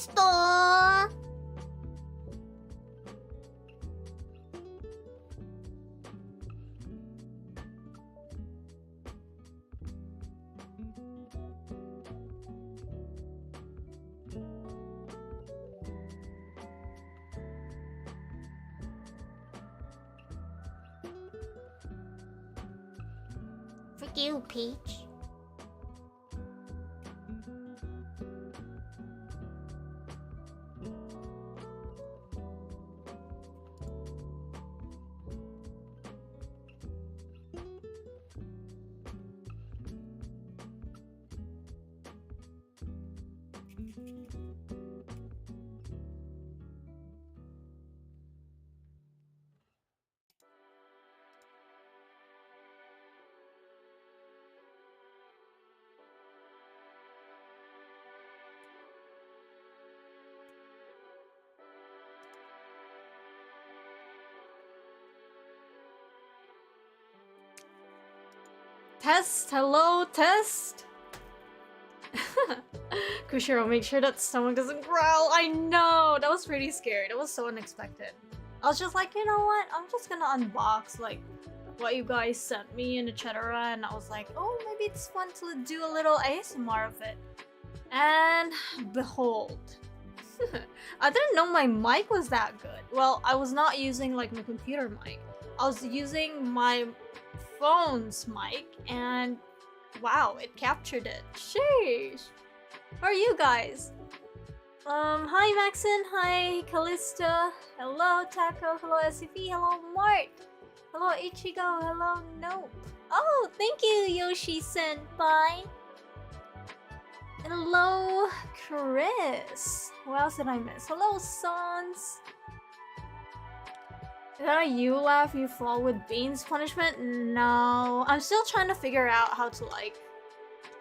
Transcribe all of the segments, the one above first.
esto. For you, Peach. Test, hello, test. Kushiro, make sure that someone doesn't growl. I know, that was pretty scary. That was so unexpected. I was just like, you know what? I'm just gonna unbox like what you guys sent me and etc. And I was like, oh, maybe it's fun to do a little ASMR of it. And behold, I didn't know my mic was that good. Well, I was not using like my computer mic. I was using my phone's mic, and wow, it captured it. Sheesh. How are you guys? Hi Maxon, hi Callista, hello Taco, hello SCP, hello Mart, hello Ichigo, hello Nope. Oh, thank you Yoshi-senpai. Hello Chris. Who else did I miss? Hello Sans. Is that a you laugh you fall with beans punishment? No. I'm still trying to figure out how to like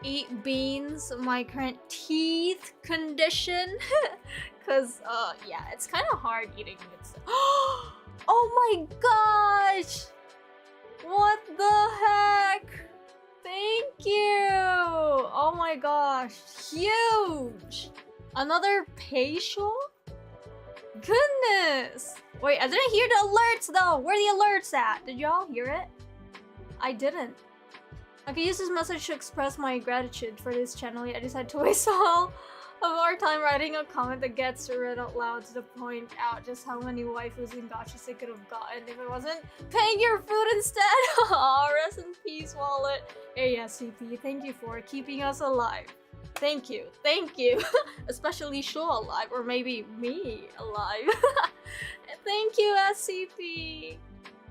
eat beans, my current teeth condition. Cause yeah, it's kind of hard eating good stuff. Oh my gosh! What the heck? Thank you! Oh my gosh, huge! Another facial? Goodness! Wait, I didn't hear the alerts though! Where are the alerts at? Did y'all hear it? I didn't. I could use this message to express my gratitude for this channel, yet I decided to waste all of our time writing a comment that gets read out loud to point out just how many waifus and gachas it could have gotten if it wasn't paying your food instead. Aw, rest in peace, wallet. ASCP, thank you for keeping us alive. Thank you, especially Shaw alive, or maybe me alive. Thank you, SCP.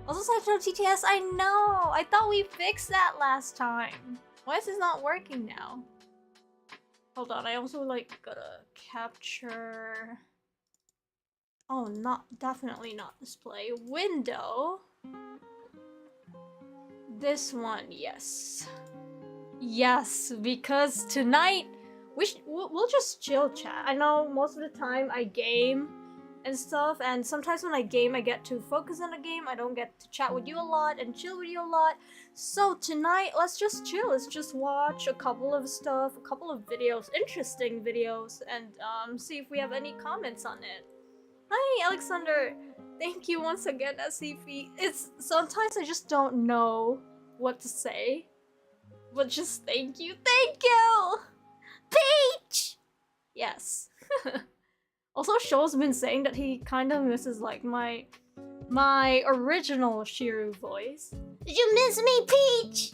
Also, Cyclo TTS, I know! I thought we fixed that last time. Why is this not working now? Hold on, I also like gotta capture... Oh, definitely not display. Window. This one, yes. Yes, because tonight we'll just chill chat. I know most of the time I game and stuff, and sometimes when I game I get to focus on the game. I don't get to chat with you a lot and chill with you a lot. So tonight let's just chill. Let's just watch a couple of videos, interesting videos, and see if we have any comments on it. Hi Alexander, thank you once again SCP. It's sometimes I just don't know what to say. But just thank you. Peach! Yes. Also, Sho's been saying that he kind of misses like my original Shiru voice. Did you miss me, Peach?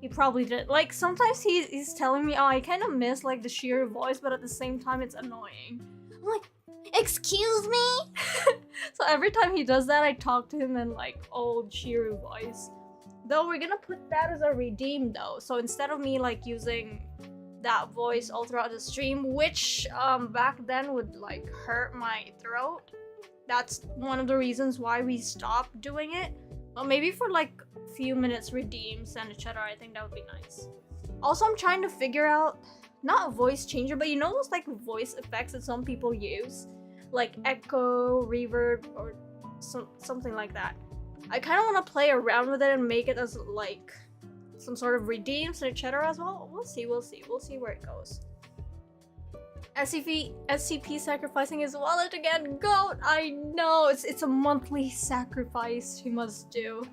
He probably did. Like sometimes he's telling me, oh, I kind of miss like the Shiru voice, but at the same time it's annoying. I'm like, excuse me? So every time he does that, I talk to him in like old Shiru voice. Though we're gonna put that as a redeem though. So instead of me like using that voice all throughout the stream, which back then would like hurt my throat. That's one of the reasons why we stopped doing it. Well, maybe for like a few minutes redeems and etc. I think that would be nice. Also, I'm trying to figure out, not a voice changer, but you know those like voice effects that some people use? Like echo, reverb, or something like that. I kind of want to play around with it and make it as like some sort of redeems and etc. as well. We'll see where it goes. SCP sacrificing his wallet again. Goat, I know. It's a monthly sacrifice he must do.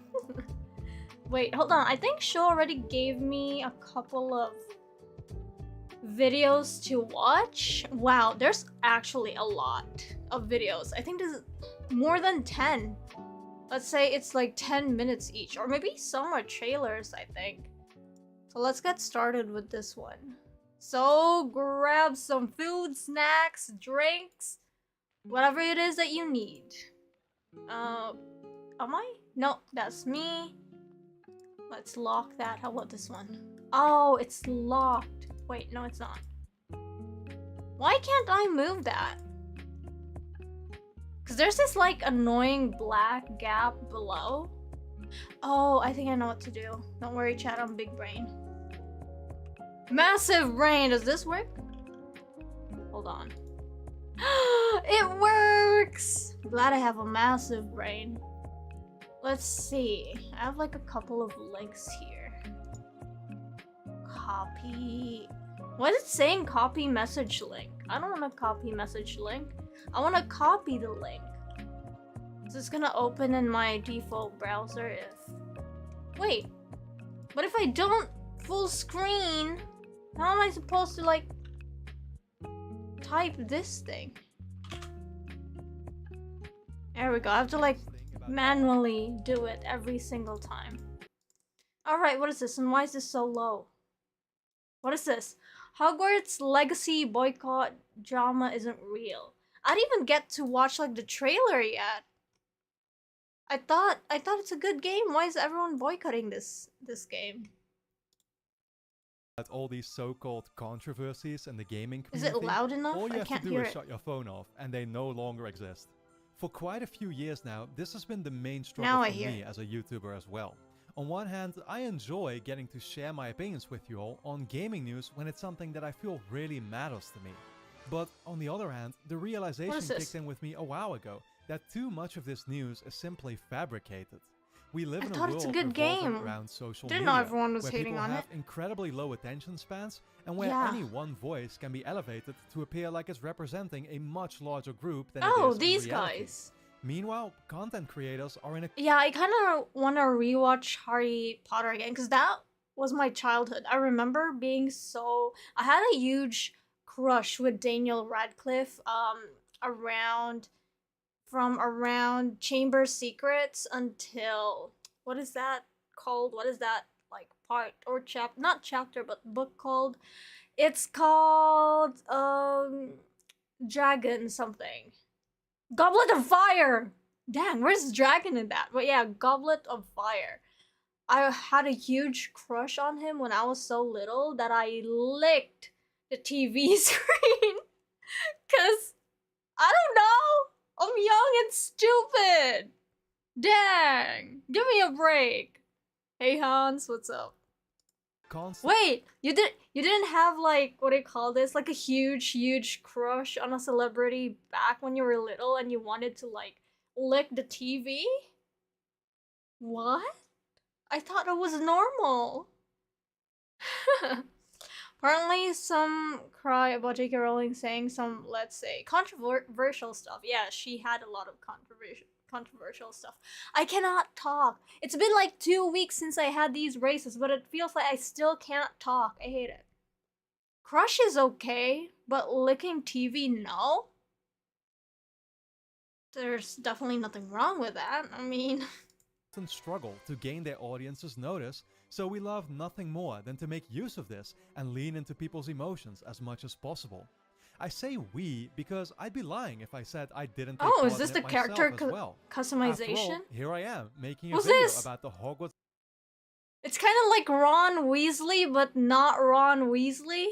Wait, hold on. I think Sho already gave me a couple of videos to watch. Wow, there's actually a lot of videos. I think there's more than 10. Let's say it's like 10 minutes each, or maybe some are trailers, I think. So let's get started with this one. So grab some food, snacks, drinks, whatever it is that you need. Am I? No, that's me. Let's lock that. How about this one? Oh, it's locked. Wait, no, it's not. Why can't I move that? Because there's this like annoying black gap below. Oh, I think I know what to do. Don't worry, chat, I'm big brain. Massive brain, does this work? Hold on. It works! Glad I have a massive brain. Let's see. I have like a couple of links here. Copy. Why is it saying copy message link? I don't want to copy message link. I want to copy the link. Is this gonna open in my default browser if... Wait. What if I don't full screen? How am I supposed to like type this thing? There we go. I have to like manually do it every single time. Alright, what is this? And why is this so low? What is this? Hogwarts Legacy boycott drama isn't real. I didn't even get to watch like the trailer yet. I thought it's a good game. Why is everyone boycotting this game? At all these so-called controversies in the gaming Is community, it loud enough? all you I have can't to do hear is it. shut your phone off and they no longer exist. For quite a few years now, this has been the main Now struggle I for hear me it. as a YouTuber as well. On one hand, I enjoy getting to share my opinions with you all on gaming news when it's something that I feel really matters to me. But on the other hand, the realization kicked in with me a while ago that too much of this news is simply fabricated. We live in a world it's a good revolving game. around social Didn't media, know everyone was where hating people on have it. incredibly low attention spans, and where Yeah. any one voice can be elevated to appear like it's representing a much larger group than Oh, it is in these reality. guys. Meanwhile, content creators are in a Yeah, I kind of want to rewatch Harry Potter again because that was my childhood. I remember being so... I had a huge crush with Daniel Radcliffe from around Chamber Secrets until... What is that called? What is that like part or not chapter but book called? It's called Dragon something. Goblet of Fire! Dang, where's dragon in that? But yeah, Goblet of Fire. I had a huge crush on him when I was so little that I licked the TV screen. Cause, I don't know, I'm young and stupid. Dang, give me a break. Hey Hans, what's up? constant Wait, you didn't have like, what do you call this? Like a huge crush on a celebrity back when you were little and you wanted to like lick the TV? What? I thought it was normal. Apparently some cry about J.K. Rowling saying some, let's say, controversial stuff. Yeah, she had a lot of controversial stuff. I cannot talk. It's been like 2 weeks since I had these races, but it feels like I still can't talk. I hate it. Crush is okay, but licking TV, no? There's definitely nothing wrong with that. I mean... struggle to gain their audience's notice, so we love nothing more than to make use of this and lean into people's emotions as much as possible. I say we because I'd be lying if I said I didn't take part is this in the it myself character as well. customization? After all, here I am making a Who's video this? about the Hogwarts. It's kind of like Ron Weasley, but not Ron Weasley.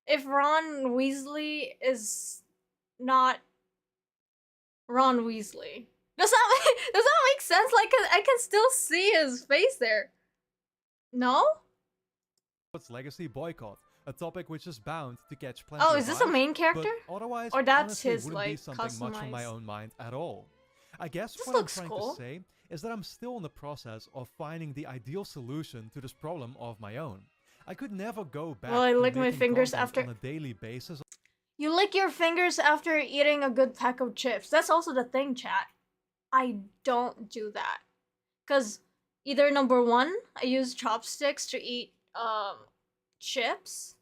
If Ron Weasley is not Ron Weasley. Does that make sense? Like, I can still see his face there. No? Legacy boycott, a topic which is bound to catch plenty Oh, of is this a eyes, main character? but otherwise, Or that's honestly, his, wouldn't be like, something much from my customized? own mind at all. I guess This what I'm looks trying cool. to say is that I'm still in the process of finding the ideal solution to this problem of my own. I could never go back Well, I to lick my making fingers content after- on a daily basis. You lick your fingers after eating a good pack of chips. That's also the thing, chat. I don't do that. Because either number one, I use chopsticks to eat chips,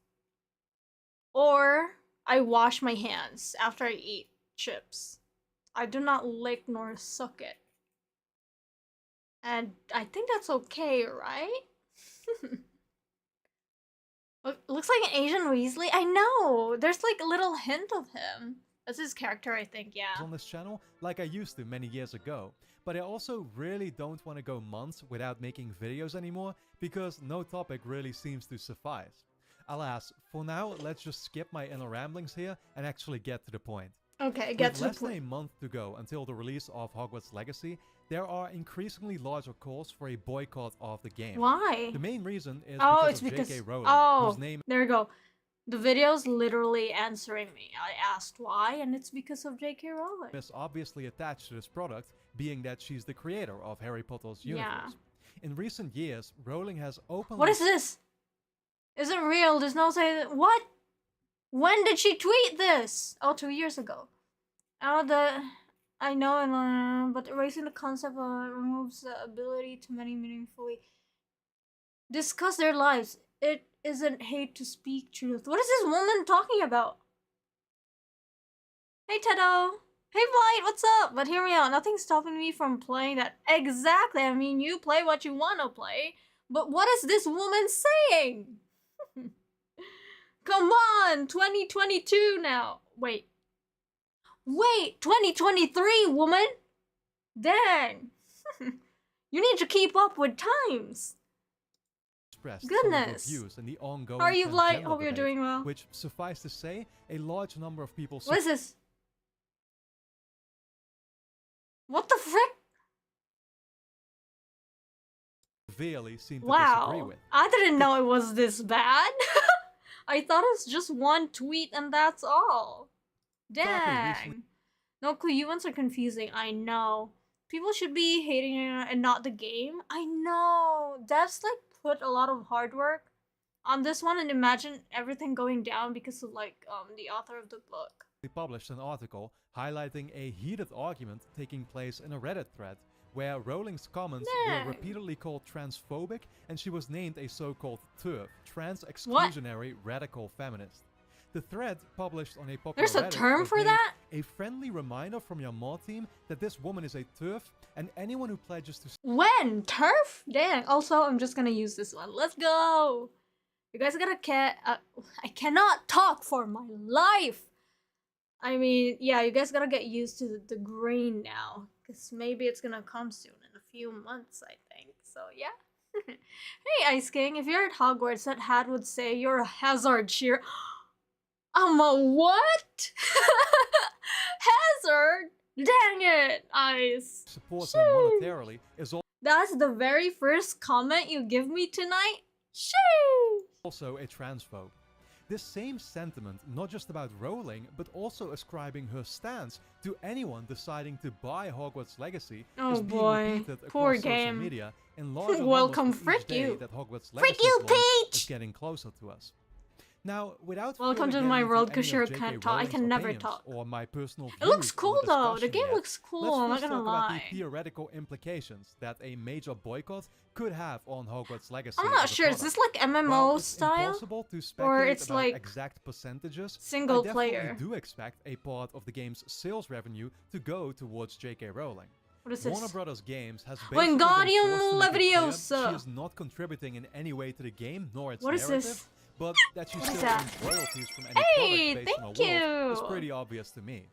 or I wash my hands after I eat chips. I do not lick nor suck it. And I think that's okay, right? Looks like an Asian Weasley. I know. There's like a little hint of him. That's his character, I think, yeah. On this channel like I used to many years ago, but I also really don't want to go months without making videos anymore because no topic really seems to suffice. Alas, for now, let's just skip my inner ramblings here and actually get to the point. Okay, get to the With less point. than a month to go until the release of Hogwarts Legacy, there are increasingly larger calls for a boycott of the game. Why? The main reason is It's because because of J.K. Rowling, whose name there we go. The video's literally answering me. I asked why, and it's because of J.K. Rowling. is obviously attached to this product, being that she's the creator of Harry Potter's universe. In recent years, Rowling has openly... What is this? Is it real? There's no say. What? When did she tweet this? Oh, 2 years ago. I know, but erasing the concept removes the ability to many meaningfully discuss their lives. It isn't hate to speak truth. What is this woman talking about? Hey, Tedo. Hey, Blight, what's up? But hear me out. Nothing's stopping me from playing that. Exactly. I mean, you play what you want to play. But what is this woman saying? Come on, 2022 now. Wait, 2023, woman. Dang. You need to keep up with times. Goodness. Views in the ongoing How are you, Blight? transgender Hope you're debate, doing well. Which, suffice to say, a large number of people What is this? What the frick? severely seem to disagree Wow. with. I didn't know it was this bad. I thought it's just one tweet and that's all. Dang. No clue, you ones are confusing. I know. People should be hating it and not the game. I know. Devs like put a lot of hard work on this one, and imagine everything going down because of like the author of the book. They published an article highlighting a heated argument taking place in a Reddit thread where Rowling's comments were repeatedly called transphobic, and she was named a so-called TERF, trans-exclusionary radical feminist. The thread, published on a popular There's a Reddit, term was for named that? a friendly reminder from your mod team that this woman is a TERF, and anyone who pledges to... When? Turf? Dang. Also, I'm just gonna use this one. Let's go! You guys gotta I cannot talk for my life! I mean, yeah, you guys gotta get used to the grain now. Because maybe it's gonna come soon, in a few months, I think. So, yeah. Hey, Ice King, if you're at Hogwarts, that hat would say you're a hazard cheer. I'm a what? Hazard? Dang it, Ice. Support her monetarily is That's the very first comment you give me tonight? Shoo! also a transphobe. This same sentiment, not just about Rowling, but also ascribing her stance to anyone deciding to buy Hogwarts Legacy, is being repeated Poor across social game. media in larger Welcome, numbers with each frick day you. that Hogwarts Frick Legacy's you, launch is Peach! getting closer to us. Now, without Welcome further to my getting world, into any of Kushiro J.K. can't talk. I Rowling's can never opinions talk. or my personal It looks views cool on the though. The discussion game yet, looks cool. let's I'm not first gonna talk about lie. the theoretical implications that a major boycott could have on Hogwarts Legacy. I'm not as a sure. Is product. this like MMO While it's style? impossible to speculate it's about like exact percentages, single I definitely player? do expect a part of the game's sales revenue to go towards J.K. Rowling. What is Warner this? Brothers Games has basically been Wingardium forced to make it clear Leviosa. she is not contributing in any way to the game nor its What is narrative, this? but that she What is still that? earns royalties from any Hey, product based on thank her world is you. pretty obvious to me.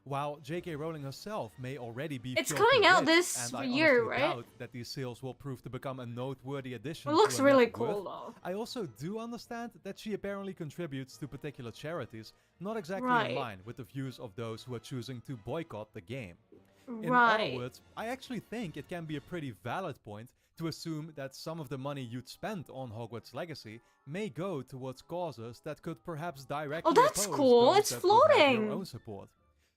While J.K. Rowling herself may already be It's filthy coming out rich, this and I year, honestly right? doubt that these sales will prove to become a noteworthy addition It looks to her really net worth, cool though. I also do understand that she apparently contributes to particular charities, not exactly Right. in line with the views of those who are choosing to boycott the game. In Right. other words, I actually think it can be a pretty valid point to assume that some of the money you'd spend on Hogwarts Legacy may go towards causes that could perhaps directly Oh, that's oppose cool. those It's that would have floating. your own support.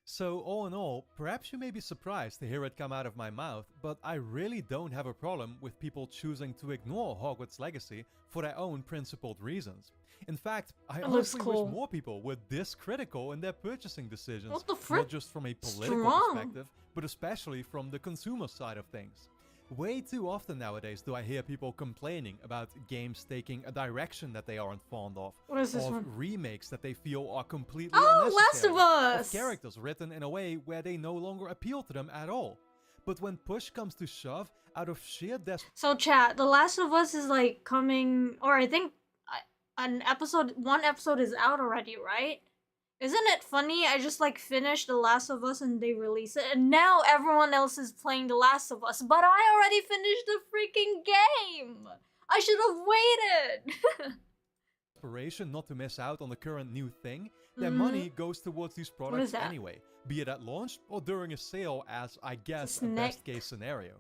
So all in all, perhaps you may be surprised to hear it come out of my mouth, but I really don't have a problem with people choosing to ignore Hogwarts Legacy for their own principled reasons. In fact, I honestly wish more people were this critical in their purchasing decisions, What the frick? not just from a political perspective, but especially from the consumer side of things. Way too often nowadays do I hear people complaining about games taking a direction that they aren't fond of. What is this of one? remakes that they feel are completely Last unnecessary. of Us! Of characters written in a way where they no longer appeal to them at all. But when push comes to shove, out of sheer So chat, The Last of Us is like coming, or I think one episode is out already, right? Isn't it funny? I just like finished The Last of Us and they release it, and now everyone else is playing The Last of Us, but I already finished the freaking game! I should have waited! desperation not to miss out on the current new thing, their money goes towards these products anyway, be it at launch or during a sale as, I guess, a best case scenario.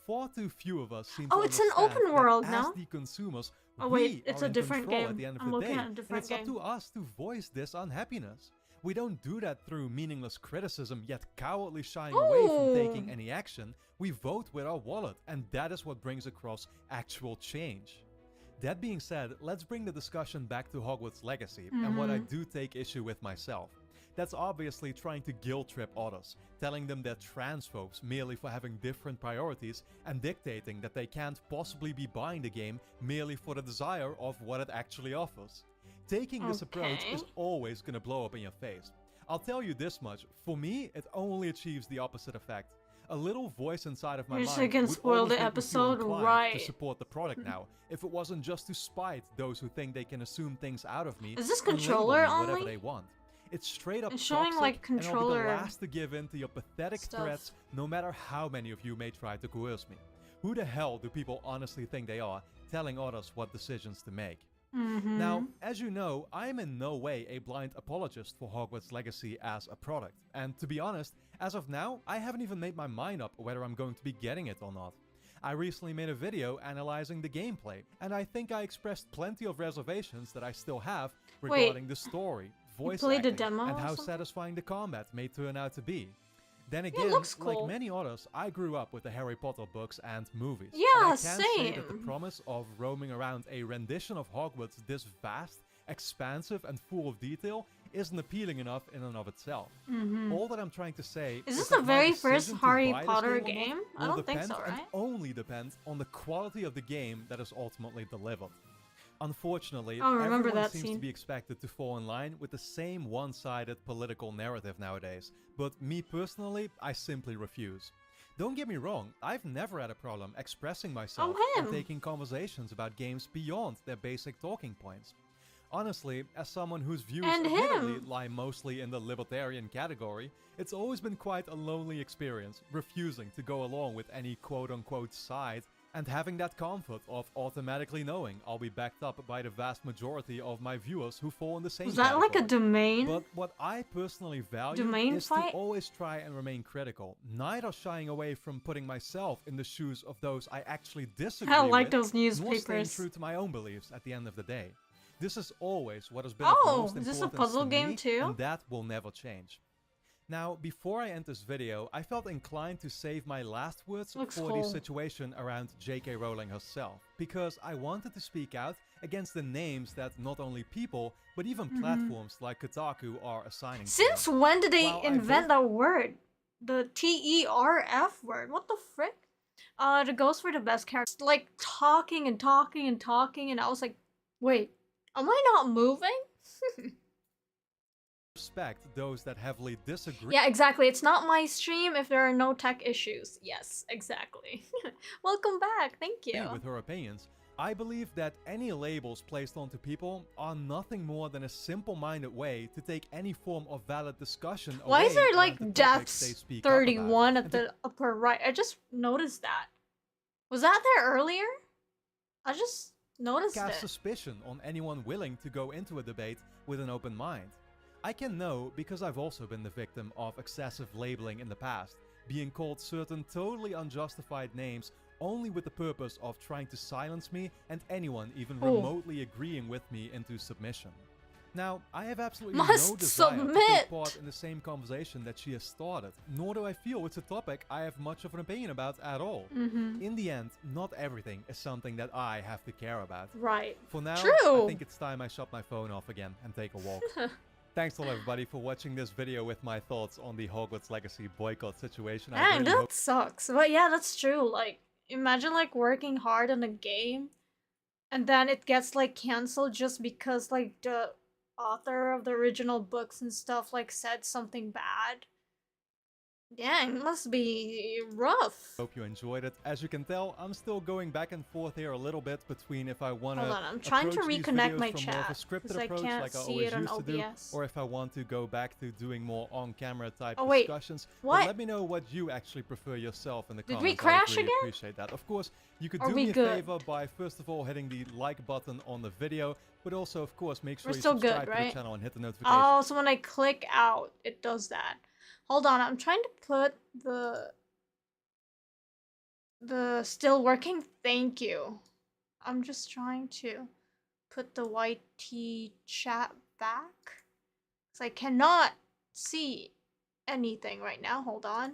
Far too few of us seem to it's an understand open world that now? as the consumers, Oh wait, we it's are a in different control game. at the end of I'm the looking day, at a and different it's up to us to voice this unhappiness. We don't do that through meaningless criticism, yet cowardly shying away from taking any action. We vote with our wallet, and that is what brings across actual change. That being said, let's bring the discussion back to Hogwarts Legacy, and what I do take issue with myself. That's obviously trying to guilt trip others, telling them they're transphobes merely for having different priorities, and dictating that they can't possibly be buying the game merely for the desire of what it actually offers. Taking this approach is always gonna blow up in your face. I'll tell you this much, for me, it only achieves the opposite effect. A little voice inside of my mind can would spoil always the make me feel episode, inclined right? to support the product now, if it wasn't just to spite those who think they can assume things out of me Is this and label controller me whatever only? they want. It's straight up It's showing, toxic, like, and I'll be controller the last to give in to your pathetic stuff. threats, no matter how many of you may try to coerce me. Who the hell do people honestly think they are, telling others what decisions to make? Now, as you know, I am in no way a blind apologist for Hogwarts Legacy as a product, and to be honest, as of now, I haven't even made my mind up whether I'm going to be getting it or not. I recently made a video analyzing the gameplay, and I think I expressed plenty of reservations that I still have regarding the story, voice acting, and how satisfying the combat may turn out to be. Then again, like many others, I grew up with the Harry Potter books and movies. Yeah, and I can't say that the promise of roaming around a rendition of Hogwarts this vast, expansive, and full of detail isn't appealing enough in and of itself. All that I'm trying to say is this that the very my first decision to Harry buy this Potter game or not game? I will don't think so, depend right? and only depends on the quality of the game that is ultimately delivered. Unfortunately, remember everyone that seems scene. to be expected to fall in line with the same one-sided political narrative nowadays, but me personally, I simply refuse. Don't get me wrong, I've never had a problem expressing myself and taking conversations about games beyond their basic talking points. Honestly, as someone whose views admittedly lie mostly in the libertarian category, it's always been quite a lonely experience, refusing to go along with any quote-unquote side, and having that comfort of automatically knowing I'll be backed up by the vast majority of my viewers who fall in the same category. Was that like a domain? But what I personally value is to always try and remain critical, neither shying away from putting myself in the shoes of those I actually disagree with, those nor newspapers. staying true to my own beliefs at the end of the day. This is always what has been of most importance is this a puzzle to game me, too? and that will never change. Now, before I end this video, I felt inclined to save my last words for the situation around J.K. Rowling herself, because I wanted to speak out against the names that not only people, but even platforms like Kotaku are assigning to Since her. when did they invent that word? The TERF word? What the frick? The Ghost for the best character. Like talking and talking and talking, and I was like, wait, am I not moving? Respect those that heavily disagree. Yeah, exactly. It's not my stream if there are no tech issues. Yes, exactly. Welcome back. Thank you. With her opinions, I believe that any labels placed onto people are nothing more than a simple-minded way to take any form of valid discussion away. Why is there the like deaths 31 at the upper right? I just noticed that. Was that there earlier? I just noticed cast it. suspicion on anyone willing to go into a debate with an open mind. I can know because I've also been the victim of excessive labeling in the past, being called certain totally unjustified names only with the purpose of trying to silence me and anyone even remotely agreeing with me into submission. Now, I have absolutely Must no desire to submit. take part in the same conversation that she has started, nor do I feel it's a topic I have much of an opinion about at all. In the end, not everything is something that I have to care about. Right. For now, True. I think it's time I shut my phone off again and take a walk. Thanks all everybody for watching this video with my thoughts on the Hogwarts Legacy boycott situation. I Dang, really hope that sucks. But yeah, that's true. Like, imagine like working hard on a game and then it gets like cancelled just because like the author of the original books and stuff like said something bad. Dang, it must be rough. hope you enjoyed it. As you can tell, I'm still going back and forth here a little bit between if I want to Hold on, I'm trying to reconnect my chat scripted I approach can't like I see always it on used to do, OBS. or if I want to go back to doing more on-camera type Oh, wait. discussions. What? But let me know what you actually prefer yourself in the Did comments. we crash I would really again? appreciate that. Of course, you could Are do we me a good? favor by first of all hitting the like button on the video, but also of course make sure We're you still good, subscribe to right? the channel and hit the notification. Oh, so when I click out, it does that. Hold on, I'm trying to put the still working. Thank you. I'm just trying to put the YT chat back because I cannot see anything right now. Hold on.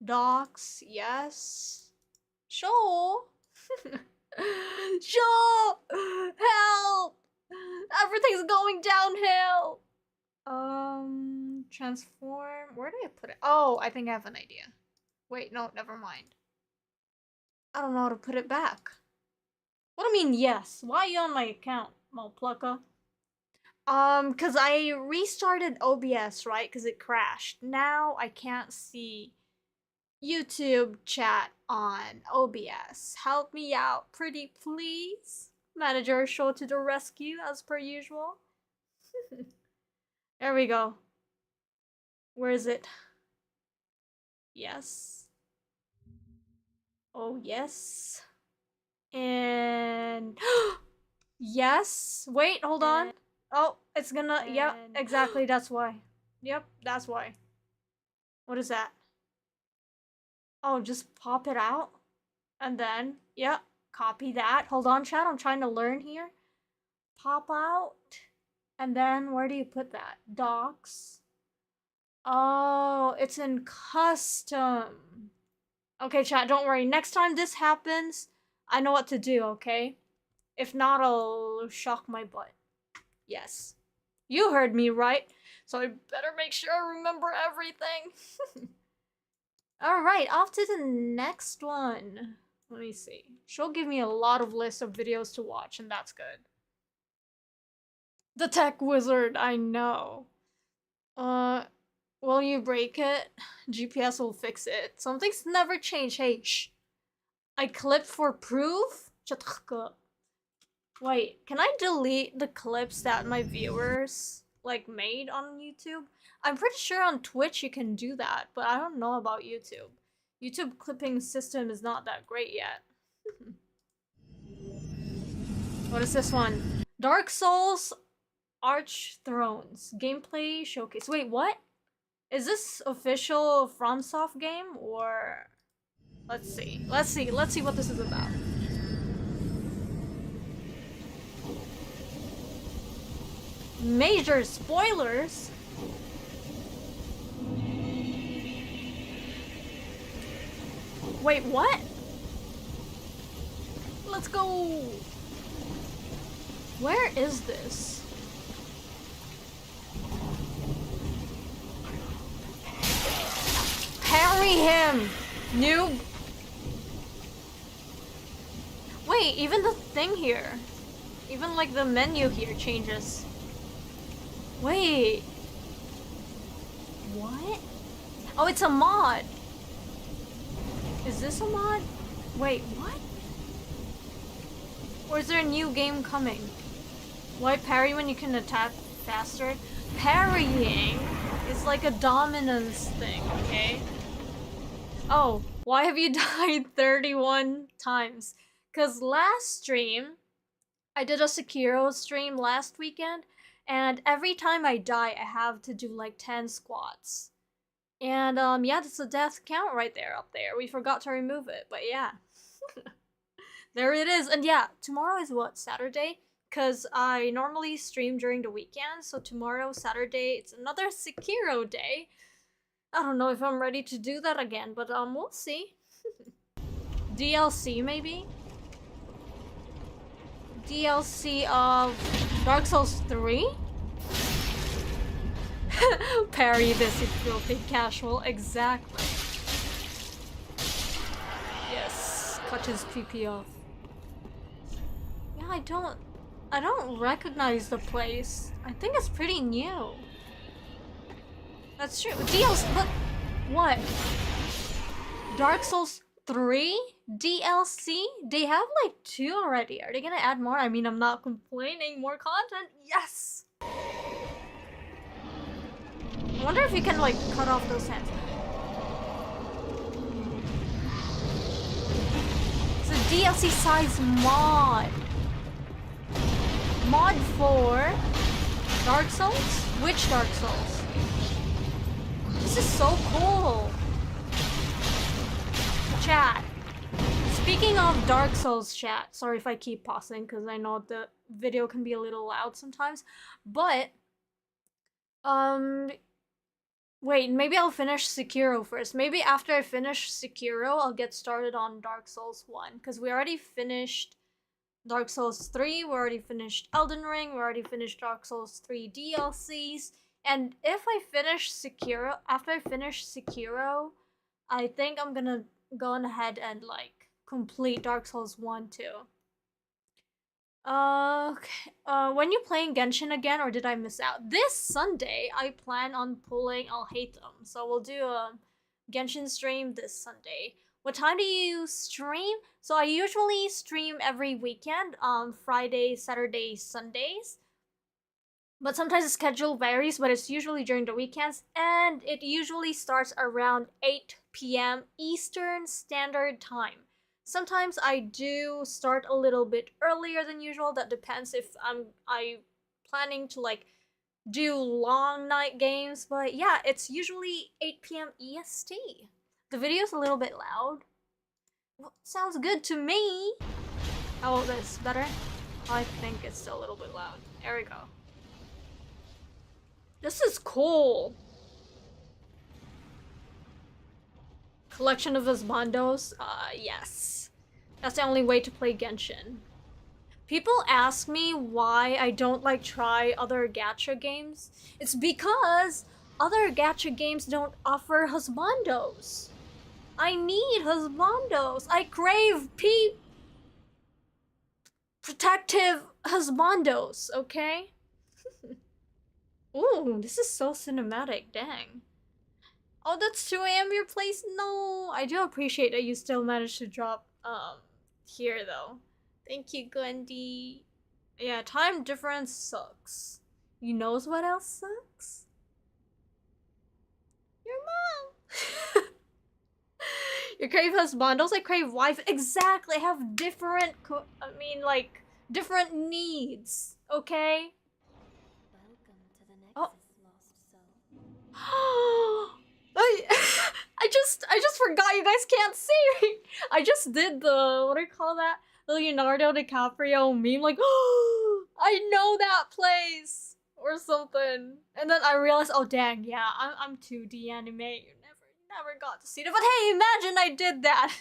Docs, yes. Show. Show. Help. Everything's going downhill. Transform. Where do I put it? Oh, I think I have an idea. Wait, no, never mind. I don't know how to put it back. What do you mean, yes? Why are you on my account, Malplucka? Cause I restarted OBS, right? Cause it crashed. Now I can't see YouTube chat on OBS. Help me out, pretty please. Manager, show to the rescue as per usual. There we go. Where is it? Yes. Oh, yes. And yes. Wait, hold on. Oh, it's gonna. Yep, exactly. That's why. Yep, that's why. What is that? Oh, just pop it out. And then, yep, copy that. Hold on, chat. I'm trying to learn here. Pop out. And then, where do you put that? Docs. Oh, it's in custom. Okay, chat, don't worry. Next time this happens, I know what to do, okay? If not, I'll shock my butt. Yes. You heard me right, so I better make sure I remember everything. Alright, off to the next one. Let me see. She'll give me a lot of lists of videos to watch, and that's good. The tech wizard, I know. Will you break it? GPS will fix it. Some things never change. Hey, shh. I clipped for proof? Wait, can I delete the clips that my viewers, like, made on YouTube? I'm pretty sure on Twitch you can do that, but I don't know about YouTube. YouTube clipping system is not that great yet. What is this one? Dark Souls Arch Thrones gameplay showcase. Wait, what? Is this official FromSoft game or? Let's see what this is about. Major spoilers. Wait, what? Let's go. Where is this? Parry him, noob. Wait, even the thing here, even like the menu here changes. Wait. What? Oh, it's a mod. Is this a mod? Wait, what? Or is there a new game coming? Why parry when you can attack faster? Parrying is like a dominance thing, okay? Oh, why have you died 31 times? Because last stream, I did a Sekiro stream last weekend, and every time I die, I have to do like 10 squats. And yeah, that's a death count right there up there. We forgot to remove it, but yeah. There it is. And yeah, tomorrow is what, Saturday? because I normally stream during the weekend. So tomorrow, Saturday, it's another Sekiro day. I don't know if I'm ready to do that again, but we'll see. DLC maybe? DLC of Dark Souls 3? Parry this if you'll be casual, exactly. Yes, cut his PP off. Yeah, I don't recognize the place. I think it's pretty new. That's true. DLC, but what? Dark Souls 3 DLC? They have like 2 already. Are they gonna add more? I mean, I'm not complaining. More content. Yes. I wonder if you can like cut off those hands. It's a DLC size mod. Mod for Dark Souls? Which Dark Souls? This is so cool. Chat. Speaking of Dark Souls chat, sorry if I keep pausing because I know the video can be a little loud sometimes, but wait, maybe I'll finish Sekiro first. Maybe after I finish Sekiro, I'll get started on Dark Souls 1 because we already finished Dark Souls 3, we already finished Elden Ring, we already finished Dark Souls 3 DLCs, and if I finish Sekiro, after I finish Sekiro, I think I'm gonna go on ahead and like complete Dark Souls 1 too. Okay. When you playing Genshin again, or did I miss out? This Sunday, I plan on pulling I'll Hate Them. So we'll do a Genshin stream this Sunday. What time do you stream? So I usually stream every weekend, Friday, Saturday, Sundays. But sometimes the schedule varies, but it's usually during the weekends, and it usually starts around 8 p.m. Eastern Standard Time. Sometimes I do start a little bit earlier than usual. That depends if I'm planning to like do long night games, but yeah, it's usually 8 p.m. EST. The video's a little bit loud. Well, sounds good to me. How about this? Better? I think it's still a little bit loud. There we go. This is cool. Collection of Osbandos? Yes. That's the only way to play Genshin. People ask me why I don't like try other gacha games. It's because other gacha games don't offer husbandos. I need husbandos. I crave protective husbandos, okay? Ooh, this is so cinematic, dang. Oh, that's 2 a.m. your place? No, I do appreciate that you still managed to drop here though. Thank you, Gwendy. Yeah, time difference sucks. You knows what else sucks? Your mom. You crave husbandos, I crave wife. Exactly, I have different like different needs, okay? Welcome to the Nexus, lost soul. I just forgot you guys can't see. I just did the what do you call that? The Leonardo DiCaprio meme, like I know that place or something. And then I realized, oh dang, yeah, I'm 2D anime. You never got to see it. But hey, imagine I did that.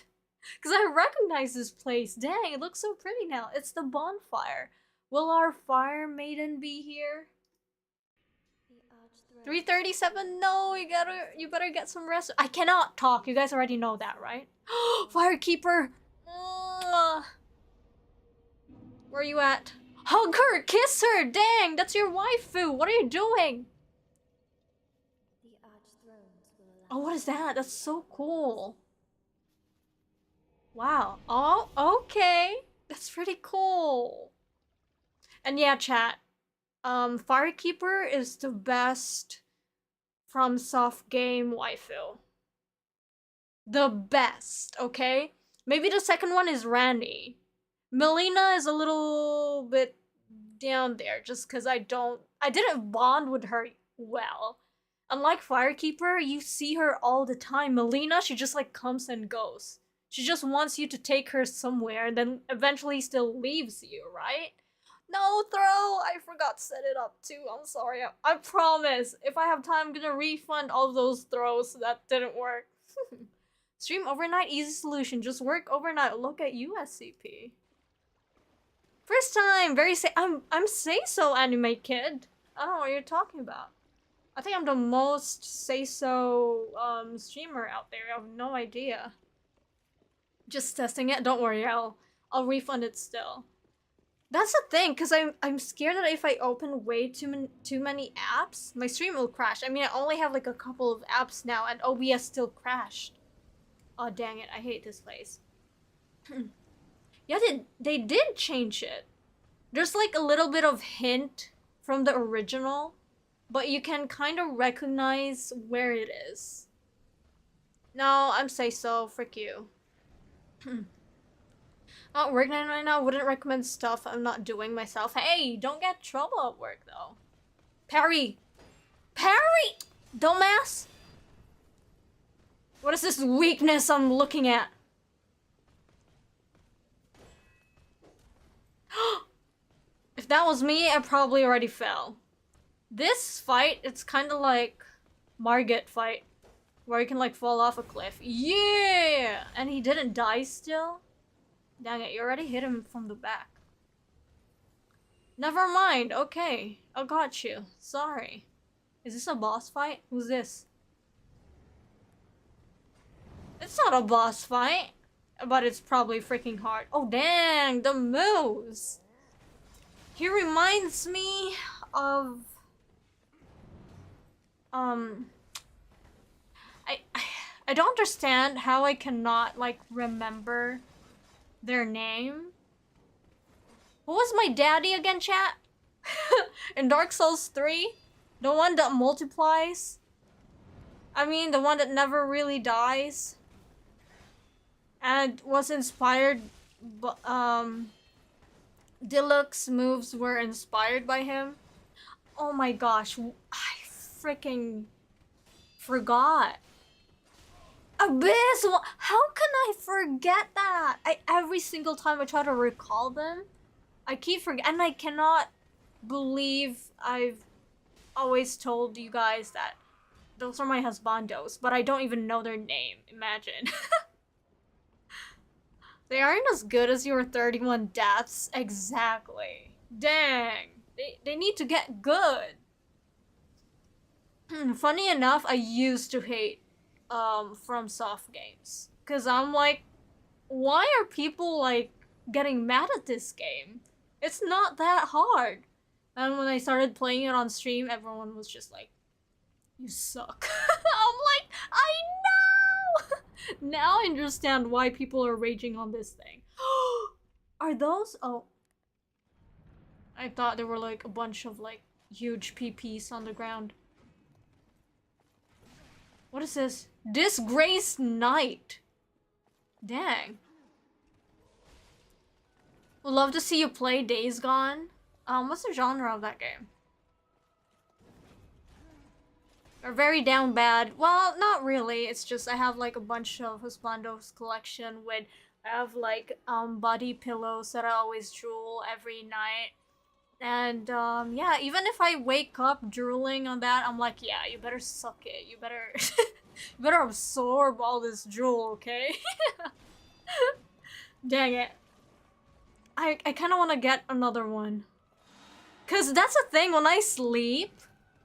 Cause I recognize this place. Dang, it looks so pretty now. It's the bonfire. Will our fire maiden be here? 3:37. No, you better get some rest. I cannot talk. You guys already know that, right? Firekeeper. Where are you at? Hug her, kiss her. Dang, that's your waifu. What are you doing? Oh, what is that? That's so cool. Wow. Oh, okay. That's pretty cool. And yeah, chat. Firekeeper is the best from soft game waifu. The best, okay? Maybe the second one is Randy. Melina is a little bit down there just because I didn't bond with her well. Unlike Firekeeper, you see her all the time. Melina, she just like comes and goes. She just wants you to take her somewhere and then eventually still leaves you, right? No, throw! I forgot to set it up too. I'm sorry. I promise. If I have time, I'm gonna refund all those throws that didn't work. Stream overnight, easy solution. Just work overnight. Look at you, SCP. First time, very I'm say so anime kid. I don't know what you're talking about. I think I'm the most say so streamer out there. I have no idea. Just testing it. Don't worry, I'll refund it still. That's the thing, cause I'm scared that if I open way too many apps, my stream will crash. I mean, I only have like a couple of apps now, and OBS still crashed. Oh dang it! I hate this place. Yeah, they did change it. There's like a little bit of hint from the original, but you can kind of recognize where it is. No, I'm say so. Frick you. Not working right now. Wouldn't recommend stuff I'm not doing myself. Hey, don't get trouble at work though. Parry, parry, dumbass. What is this weakness I'm looking at? If that was me, I probably already fell. This fight, it's kind of like Margit fight, where you can like fall off a cliff. Yeah! And he didn't die still? Dang it, you already hit him from the back. Never mind, okay. I got you. Sorry. Is this a boss fight? Who's this? It's not a boss fight, but it's probably freaking hard. Oh dang, the moves! He reminds me of... I don't understand how I cannot, like, remember their name. What was my daddy again, chat? In Dark Souls 3? The one that multiplies? I mean, the one that never really dies? And was inspired... Deluxe moves were inspired by him? Oh my gosh, I freaking forgot. Abyss! How can I forget that? Every single time I try to recall them, I keep forgetting, and I cannot believe I've always told you guys that those are my husbandos, but I don't even know their name. Imagine. They aren't as good as your 31 deaths. Exactly. Dang. They need to get good. Funny enough, I used to hate FromSoft games. Cause I'm like, why are people like getting mad at this game? It's not that hard. And when I started playing it on stream, everyone was just like, you suck. I'm like, I know! Now I understand why people are raging on this thing. Are those? Oh. I thought there were like a bunch of like huge PPs on the ground. What is this? Disgraced Knight. Dang. Would love to see you play Days Gone. What's the genre of that game? Are very down bad. Well, not really. It's just I have like a bunch of Husbando's collection with I have like body pillows that I always drool every night. And yeah, even if I wake up drooling on that, I'm like, yeah, you better suck it. You better you better absorb all this drool, okay? Dang it. I kind of want to get another one. Cause that's the thing, when I sleep,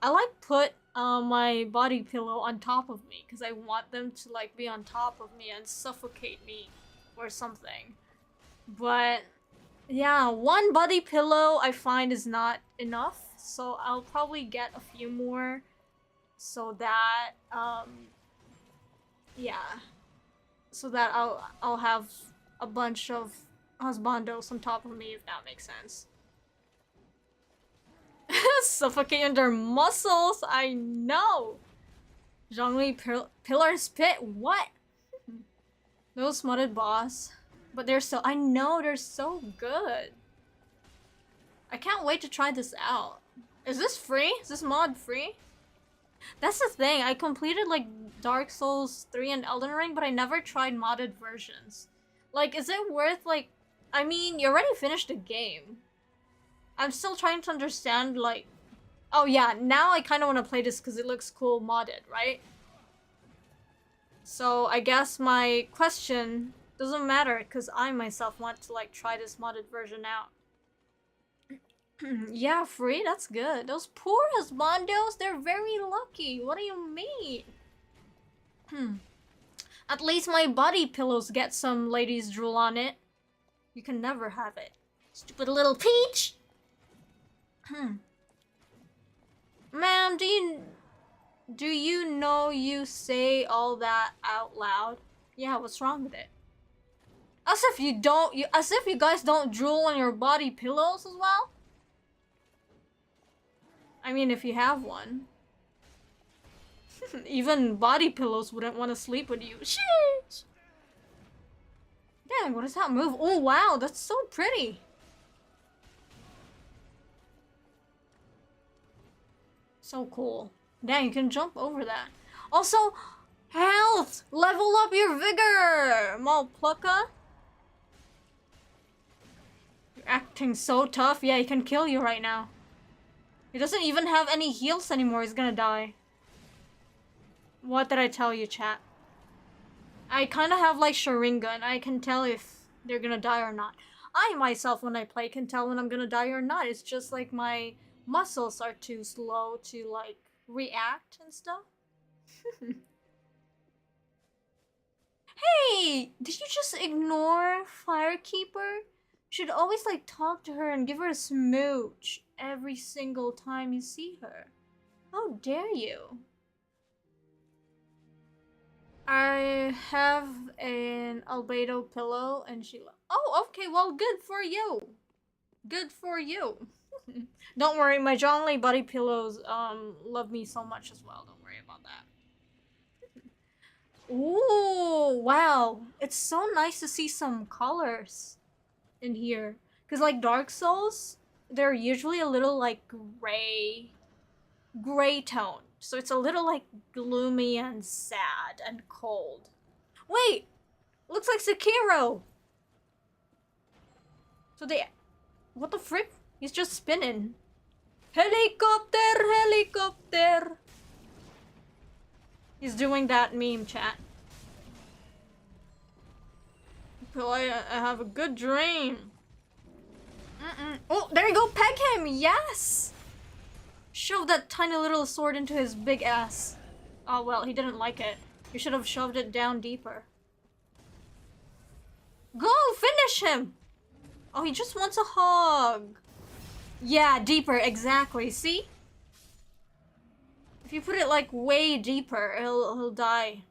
I like put my body pillow on top of me because I want them to like be on top of me and suffocate me or something. But yeah, one body pillow I find is not enough, so I'll probably get a few more so that yeah, so that I'll have a bunch of husbandos on top of me, if that makes sense. Suffocating their muscles, I know. Zhongli Pillar's Pit, what? No smutted boss, but they're so, I know they're so good. I can't wait to try this out. Is this free? Is this mod free? That's the thing, I completed like Dark Souls 3 and Elden Ring, but I never tried modded versions. Like, is it worth like, I mean, you already finished the game. I'm still trying to understand, like... Oh yeah, now I kind of want to play this because it looks cool modded, right? So I guess my question doesn't matter because I myself want to like try this modded version out. Yeah, free? That's good. Those poor husbandos, they're very lucky. What do you mean? At least my body pillows get some ladies drool on it. You can never have it. Stupid little peach. Ma'am, do you know you say all that out loud? Yeah, what's wrong with it? As if you don't, as if you guys don't drool on your body pillows as well? I mean, if you have one. Even body pillows wouldn't want to sleep with you. Sheesh! Dang, what does that move? Oh wow, that's so pretty. So cool. Dang, you can jump over that. Also, health! Level up your vigor! Malplucka. You're acting so tough. Yeah, he can kill you right now. He doesn't even have any heals anymore. He's gonna die. What did I tell you, chat? I kind of have like Sharingan. I can tell if they're gonna die or not. I myself, when I play, can tell when I'm gonna die or not. It's just like my muscles are too slow to like react and stuff. Hey, did you just ignore Firekeeper? You should always like talk to her and give her a smooch every single time you see her. How dare you? I have an albedo pillow and she oh, okay, well, good for you. Good for you. Don't worry, my Zhongli body pillows love me so much as well. Don't worry about that. Ooh, wow. It's so nice to see some colors in here. Because like Dark Souls, they're usually a little like gray tone. So it's a little like gloomy and sad and cold. Wait! Looks like Sekiro! So they... What the frick? He's just spinning. Helicopter! Helicopter! He's doing that meme, chat. I have a good dream. Oh, there you go! Peg him! Yes! Shove that tiny little sword into his big ass. Oh well, he didn't like it. You should have shoved it down deeper. Go! Finish him! Oh, he just wants a hug. Yeah, deeper, exactly. See? If you put it like way deeper, he'll die.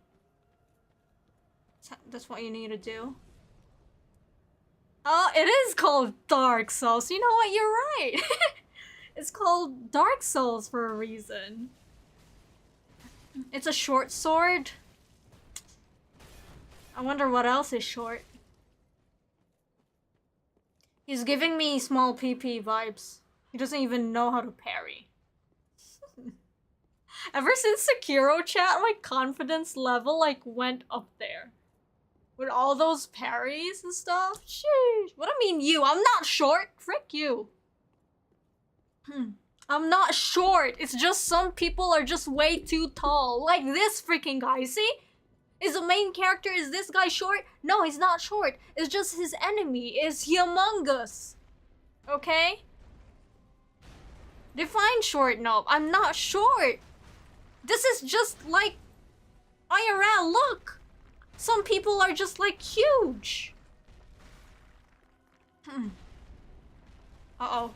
That's what you need to do. Oh, it is called Dark Souls. You know what? You're right. It's called Dark Souls for a reason. It's a short sword. I wonder what else is short. He's giving me small PP vibes. He doesn't even know how to parry. Ever since Sekiro, chat, my confidence level like went up there. With all those parries and stuff. Sheesh. What do I mean you? I'm not short. Frick you. I'm not short. It's just some people are just way too tall. Like this freaking guy. See? Is the main character, is this guy short? No, he's not short. It's just his enemy is humongous. Okay? Define short. No, I'm not short. This is just like IRL. Look. Some people are just like huge. Uh-oh.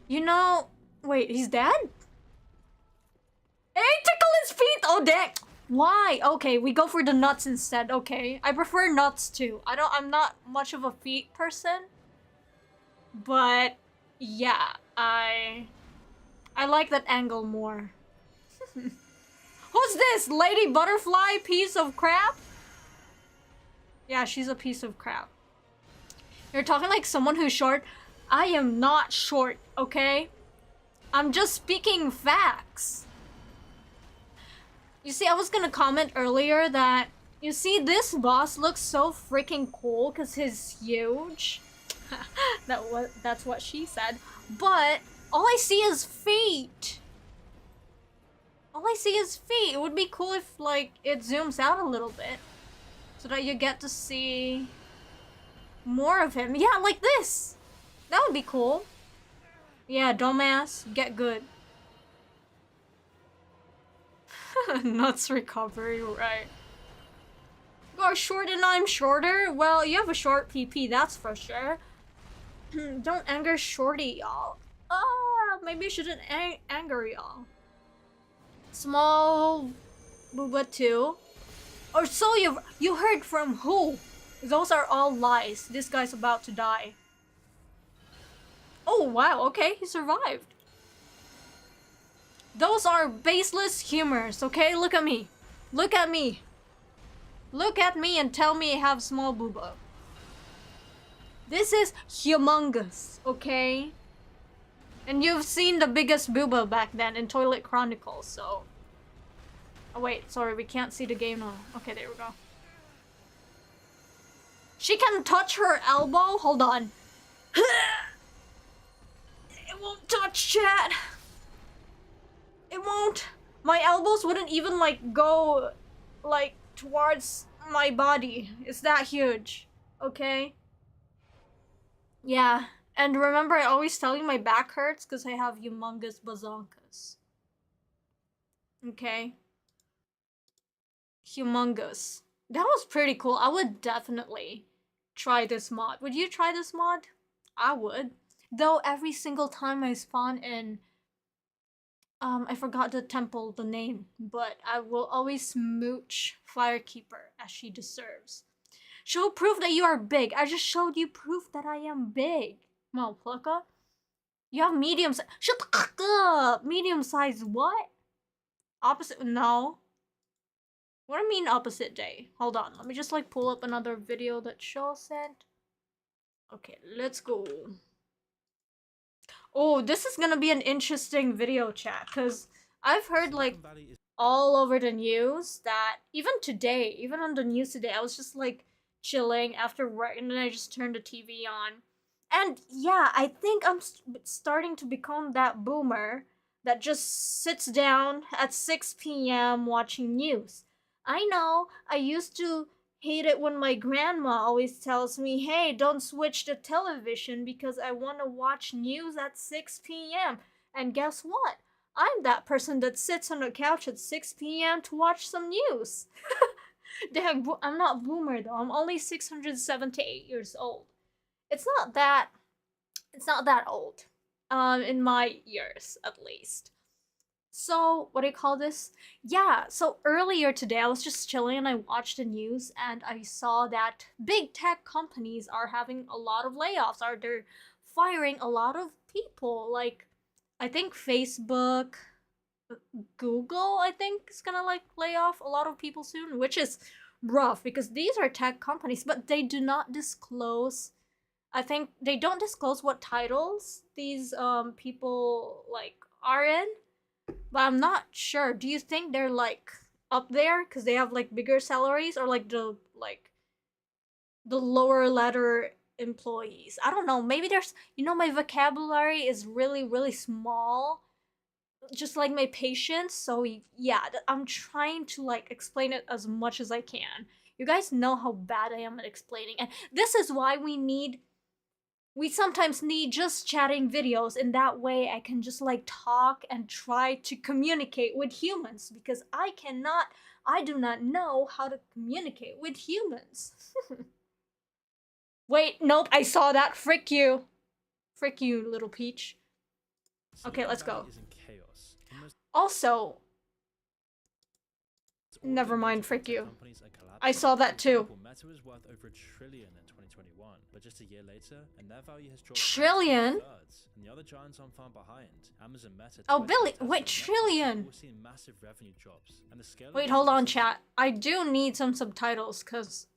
You know... Wait, he's dead? Hey, tickle his feet! Oh, dang! Why? Okay, we go for the nuts instead. Okay, I prefer nuts too. I'm not much of a feet person. But... yeah, I like that angle more. Who's this? Lady Butterfly piece of crap? Yeah, she's a piece of crap. You're talking like someone who's short. I am not short, okay? I'm just speaking facts. You see, I was gonna comment earlier that, you see, this boss looks so freaking cool because he's huge. That's what she said. But all I see is feet. All I see is feet. It would be cool if like it zooms out a little bit so that you get to see more of him. Yeah, like this. That would be cool. Yeah, dumbass, get good. Nuts recovery, right. You're short and I'm shorter? Well, you have a short PP, that's for sure. Don't anger Shorty, y'all. Maybe I shouldn't anger y'all. Small booba too. Or so you heard from who? Those are all lies. This guy's about to die. Oh wow, okay, he survived. Those are baseless humors, okay? Look at me. Look at me. Look at me and tell me I have small booba. This is humongous, okay? And you've seen the biggest booba back then in Toilet Chronicles, so... Oh wait, sorry, we can't see the game now. Okay, there we go. She can touch her elbow? Hold on. It won't touch, chat. It won't. My elbows wouldn't even like go like towards my body. It's that huge. Okay? Yeah. And remember, I always tell you my back hurts because I have humongous bazonkas. Okay? Humongous. That was pretty cool. I would definitely try this mod. Would you try this mod? I would. Though every single time I spawn in... I forgot the temple, the name, but I will always smooch Firekeeper as she deserves. Show proof that you are big. I just showed you proof that I am big. Motherfucker. You have medium size. Shut the fuck up! Medium size what? Opposite? No. What do I mean opposite day? Hold on. Let me just like pull up another video that Shaw sent. Okay, let's go. Oh, this is gonna be an interesting video, chat, because I've heard like all over the news that even today, even on the news today, I was just like chilling after work and then I just turned the TV on. And yeah, I think I'm starting to become that boomer that just sits down at 6 p.m. watching news. I know, I used to hate it when my grandma always tells me, hey, don't switch the television because I want to watch news at 6 p.m. And guess what? I'm that person that sits on the couch at 6 p.m. to watch some news. Damn, I'm not boomer though. I'm only 678 years old. It's not that old. In my years, at least. So, what do you call this? Yeah, so earlier today I was just chilling and I watched the news and I saw that big tech companies are having a lot of layoffs. They're firing a lot of people. Like, I think Facebook, Google, I think is gonna like lay off a lot of people soon, which is rough because these are tech companies, but they do not disclose. I think they don't disclose what titles these people like are in. But I'm not sure. Do you think they're like up there because they have like bigger salaries or like the lower ladder employees? I don't know. Maybe there's, you know, my vocabulary is really, really small. Just like my patience. So yeah, I'm trying to like explain it as much as I can. You guys know how bad I am at explaining. And this is why we sometimes need just chatting videos. In that way I can just like talk and try to communicate with humans because I do not know how to communicate with humans. Wait, nope, I saw that. Frick you, little peach. Okay, let's go. Also, never mind, frick you. I saw that too. Meta was worth over $1 trillion in 2021, but just a year later, and their value has dropped trillion. And the other giants aren't far behind. Amazon, Meta. Oh, Billy, wait, trillion. We're seeing massive revenue drops, and the scale. Wait, hold on, chat. I do need some subtitles, cause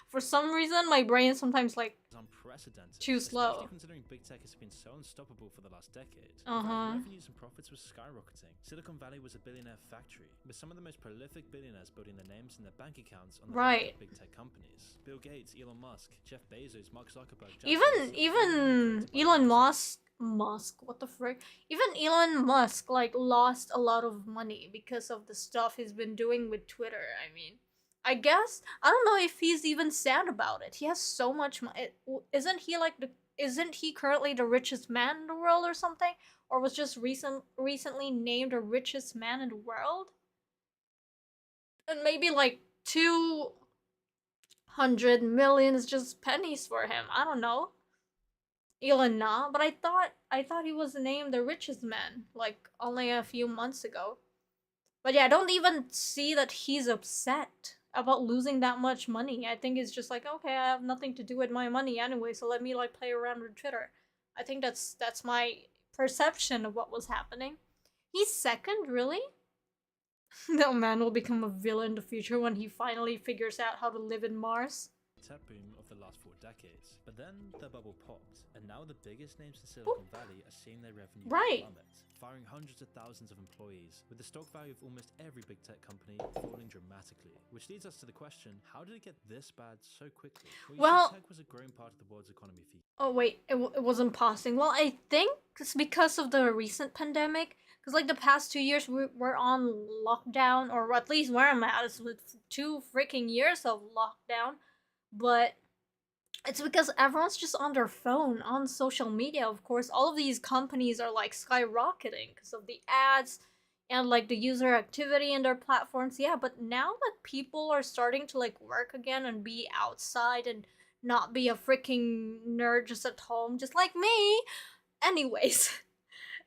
For some reason, my brain is sometimes like It's unprecedented, too slow. especially considering big tech has been so unstoppable for the last decade. In Uh-huh. fact, revenues and profits were skyrocketing. Silicon Valley was a billionaire factory, with some of the most prolific billionaires building their names and their bank accounts on the back Right. of big tech companies. Bill Gates, Elon Musk, Jeff Bezos, Mark Zuckerberg, Jack Even Dorsey, Elon Musk, what the frick? Even Elon Musk like lost a lot of money because of the stuff he's been doing with Twitter. I mean, I guess I don't know if he's even sad about it. He has so much money. Isn't he like isn't he currently the richest man in the world or something? Or was just recently named the richest man in the world? And maybe like 200 million is just pennies for him. I don't know. Elon, nah, but I thought he was named the richest man like only a few months ago. But yeah, I don't even see that he's upset about losing that much money. I think it's just like, okay, I have nothing to do with my money anyway, so let me like play around with Twitter. I think that's my perception of what was happening. He's second, really? No man will become a villain in the future when he finally figures out how to live in Mars. tech boom of the last 4 decades. But then the bubble popped, and now the biggest names in Silicon Valley are seeing their revenue plummet, firing hundreds of thousands of employees, with the stock value of almost every big tech company falling dramatically. Which leads us to the question, how did it get this bad so quickly? Well, tech was a growing part of the world's economy for years. Oh wait, it wasn't passing. Well, I think it's because of the recent pandemic. Because like the past 2 years we're on lockdown, or at least where I'm at is with 2 freaking years of lockdown. But it's because everyone's just on their phone, on social media, of course. All of these companies are like skyrocketing because of the ads and like the user activity in their platforms. Yeah, but now that people are starting to like work again and be outside and not be a freaking nerd just at home, just like me.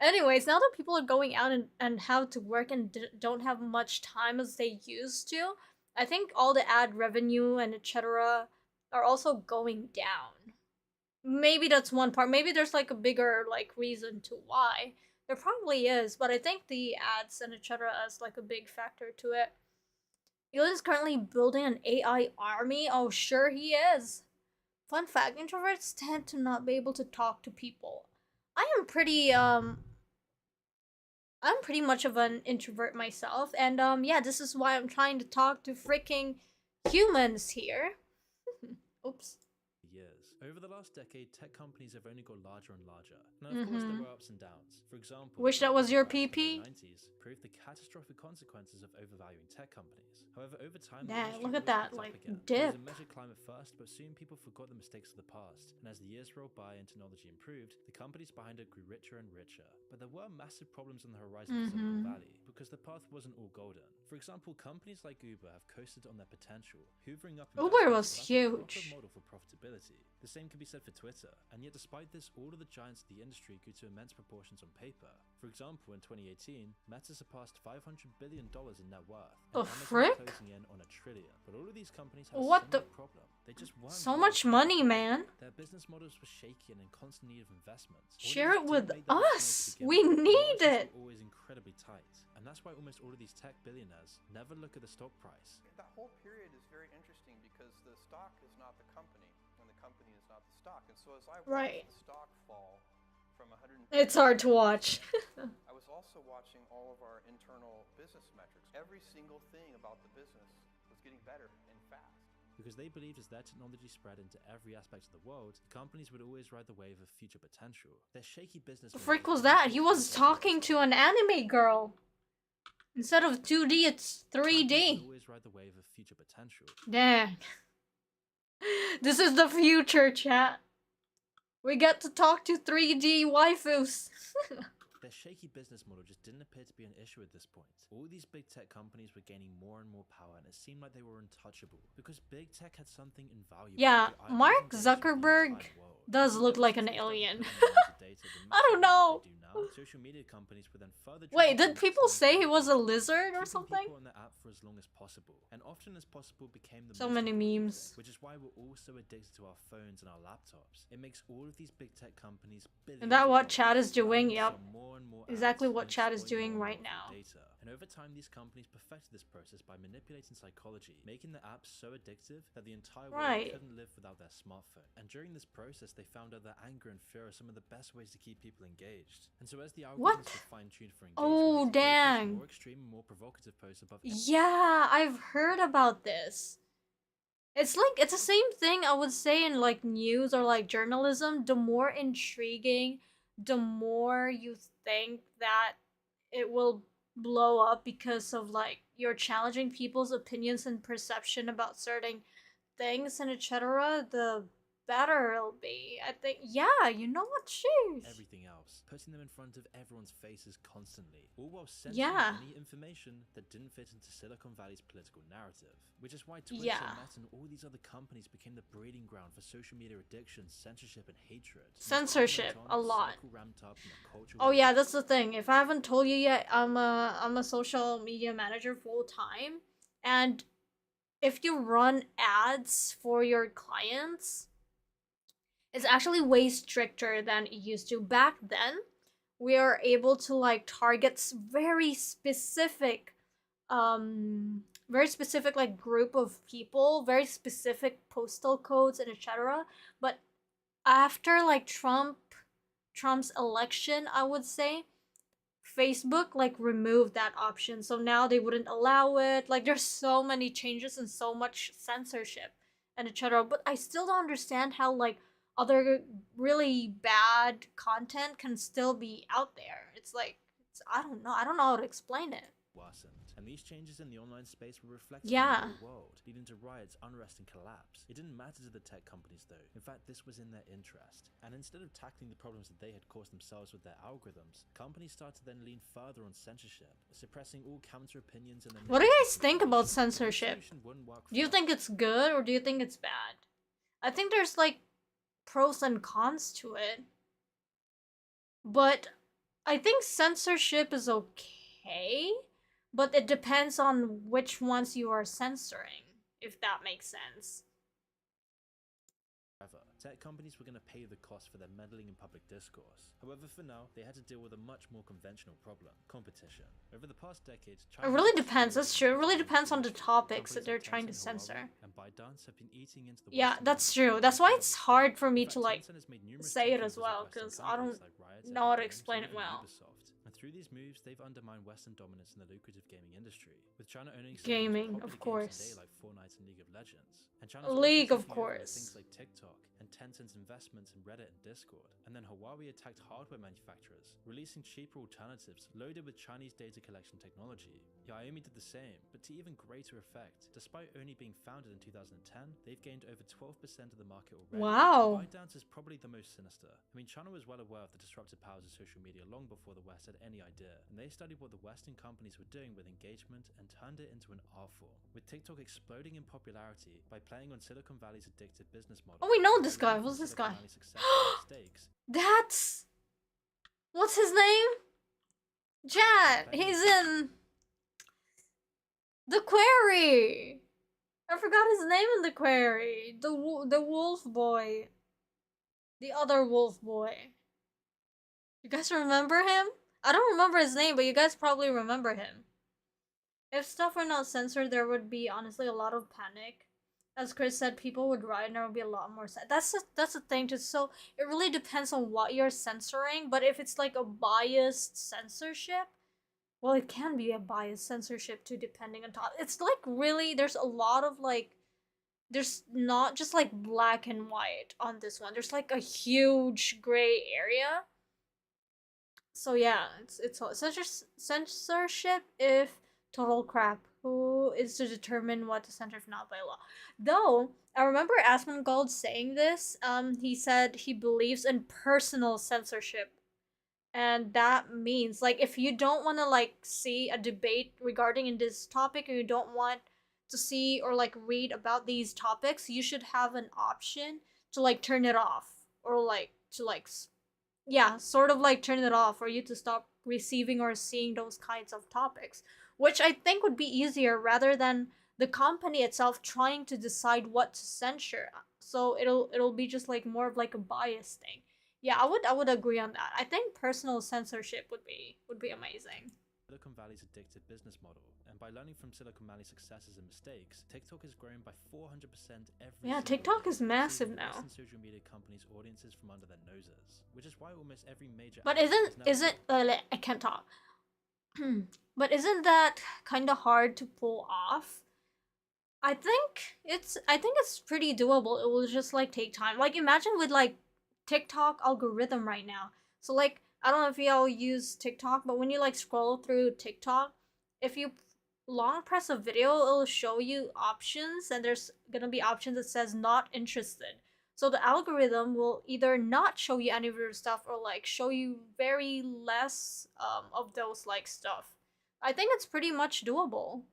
Anyways, now that people are going out and have to work and don't have much time as they used to, I think all the ad revenue and etc. are also going down. Maybe that's one part. Maybe there's like a bigger like reason to why. There probably is, but I think the ads and etc. is like a big factor to it. Elon's currently building an AI army. Oh, sure he is. Fun fact, introverts tend to not be able to talk to people. I'm pretty much of an introvert myself, and yeah, this is why I'm trying to talk to freaking humans here. Oops. Years. Over the last decade, tech companies have only got larger and larger. Now, of course, there were ups and downs. For example, wish that was your The PP. 90s proved the catastrophic consequences of overvaluing tech companies. However, over time, Yeah, look at that, like, dip. It was a measured climb at first, but soon people forgot the mistakes of the past. And as the years rolled by and technology improved, the companies behind it grew richer and richer. But there were massive problems on the horizon for Silicon Valley, because the path wasn't all golden. For example, companies like Uber have coasted on their potential, hoovering up Uber was huge. huge. Model for profitability. The same can be said for Twitter, and yet despite this, all of the giants of the industry grew to immense proportions on paper. For example, in 2018, Meta surpassed $500 billion in net worth, and The Amazon frick? closing in on $1 trillion. But all of these companies have What a the- similar problem. They just weren't So built much for money, growth. man. Their business models were shaky and in constant need of investments. Share it with Audiences didn't make that much us. money to begin We with, and need margins it. were always incredibly tight. And that's why almost all of these tech billionaires never look at the stock price. That whole period is very interesting because the stock is not the company, and the company is not the stock. And so as I watched the stock fall from 100, It's hard to watch. I was also watching all of our internal business metrics. Every single thing about the business was getting better and fast. Because they believed as their technology spread into every aspect of the world, the companies would always ride the wave of future potential. Their shaky business. The frick was that? He was talking to an anime girl. Instead of 2D, it's 3D. Always ride the wave of future potential. Dang. This is the future, chat. We get to talk to 3D waifus. Their shaky business model just didn't appear to be an issue at this point. All these big tech companies were gaining more and more power, and it seemed like they were untouchable because big tech had something invaluable. Yeah, The Mark ideas and data of the Zuckerberg entire world. does look like an alien. I don't know. Social media companies would then further Wait, did people say he was a lizard or keeping something? people on the app for as long as possible, and often as possible became the So most many important memes. thing, which is why we're all so addicted to our phones and our laptops. It makes all of these big tech companies billions Is that of what dollars, Chad is doing? and Yep. sell more and more Exactly ads what and Chad is exploit doing more right and more now. data. And over time, these companies perfected this process by manipulating psychology, making the apps so addictive that the entire world couldn't live without their smartphone. And during this process, they found out that anger and fear are some of the best ways to keep people engaged. And so as the algorithms were fine-tuned for engagement, they pushed more extreme and more provocative posts above. Yeah, I've heard about this. It's like, it's the same thing I would say in like news or like journalism. The more intriguing, the more you think that it will blow up because of like you're challenging people's opinions and perception about certain things and etc., the better it'll be. I think, yeah, you know what, jeez. Everything else, putting them in front of everyone's faces constantly, all while censoring any information that didn't fit into Silicon Valley's political narrative. Which is why Twitter, Meta, and all these other companies became the breeding ground for social media addiction, censorship, and hatred. Censorship, a lot. Oh yeah, that's the thing. If I haven't told you yet, I'm a social media manager full time, and if you run ads for your clients, it's actually way stricter than it used to. Back then, we are able to like target very specific like group of people, very specific postal codes and etc. But after like Trump's election, I would say, Facebook like removed that option, so now they wouldn't allow it. Like there's so many changes and so much censorship and etc. But I still don't understand how like other really bad content can still be out there. It's like, I don't know how to explain it. And these changes in the online space were reflected in the real world, leading to riots, unrest, and collapse. It didn't matter to the tech companies though. In fact, this was in their interest. And instead of tackling the problems that they had caused themselves with their algorithms, companies started to then lean further on censorship, suppressing all counter opinions and then. What do you guys think about censorship? Do you think it's good or do you think it's bad? I think there's like pros and cons to it. But I think censorship is okay. But it depends on which ones you are censoring, if that makes sense. Tech companies were going to pay the cost for their meddling in public discourse. However, for now, they had to deal with a much more conventional problem: competition. Over the past decades, China it really depends. That's true. It really depends on the topics that they're trying to censor. And ByteDance have been eating into the that's true. That's why it's hard for me to like say it as well, because I don't know how to explain it well. And through these moves, they've undermined Western dominance in the lucrative gaming industry, with China owning gaming, of course, like Fortnite and League of Legends, and League, of course, things like TikTok and Tencent's investments in Reddit and Discord. And then Huawei attacked hardware manufacturers, releasing cheaper alternatives loaded with Chinese data collection technology. Xiaomi did the same, but to even greater effect. Despite only being founded in 2010, they've gained over 12% of the market already. Wow. ByteDance is probably the most sinister. I mean, China was well aware of the disruptive powers of social media long before the West had any idea, and they studied what the Western companies were doing with engagement and turned it into an art form, with TikTok exploding in popularity by playing on Silicon Valley's addictive business model. Oh, we know this guy. What's this guy? That's... What's his name? Chat. He's in... The Quarry. I forgot his name in The Quarry. The wolf boy. The other wolf boy. You guys remember him? I don't remember his name, but you guys probably remember him. If stuff were not censored, there would be honestly a lot of panic. As Chris said, people would riot and there would be a lot more that's the thing too. So it really depends on what you're censoring, but if it's like a biased censorship, well, it can be a biased censorship too, depending on top. It's like really, there's a lot of like, there's not just like black and white on this one. There's like a huge gray area. So yeah, it's all censorship if total crap. Who is to determine what to censor if not by law? Though I remember Asmongold saying this. He said he believes in personal censorship, and that means like if you don't want to like see a debate regarding in this topic, and you don't want to see or like read about these topics, you should have an option to like turn it off, or like to like sort of like turn it off for you to stop receiving or seeing those kinds of topics, which I think would be easier rather than the company itself trying to decide what to censor. So it'll be just like more of like a bias thing. Yeah, I would agree on that. I think personal censorship would be amazing. Silicon Valley's addictive business model, and by learning from Silicon Valley's successes and mistakes, TikTok has grown by 400% every Yeah, single TikTok year, is massive seizing now. Western social media companies' audiences from under their noses, which is why almost every major. But app isn't I can't talk. But isn't that kind of hard to pull off? I think it's pretty doable. It will just like take time. Like imagine with like TikTok algorithm right now. So like I don't know if y'all use TikTok, but when you like scroll through TikTok, if you long press a video, it'll show you options, and there's gonna be options that says not interested. So the algorithm will either not show you any of your stuff or like show you very less of those like stuff. I think it's pretty much doable.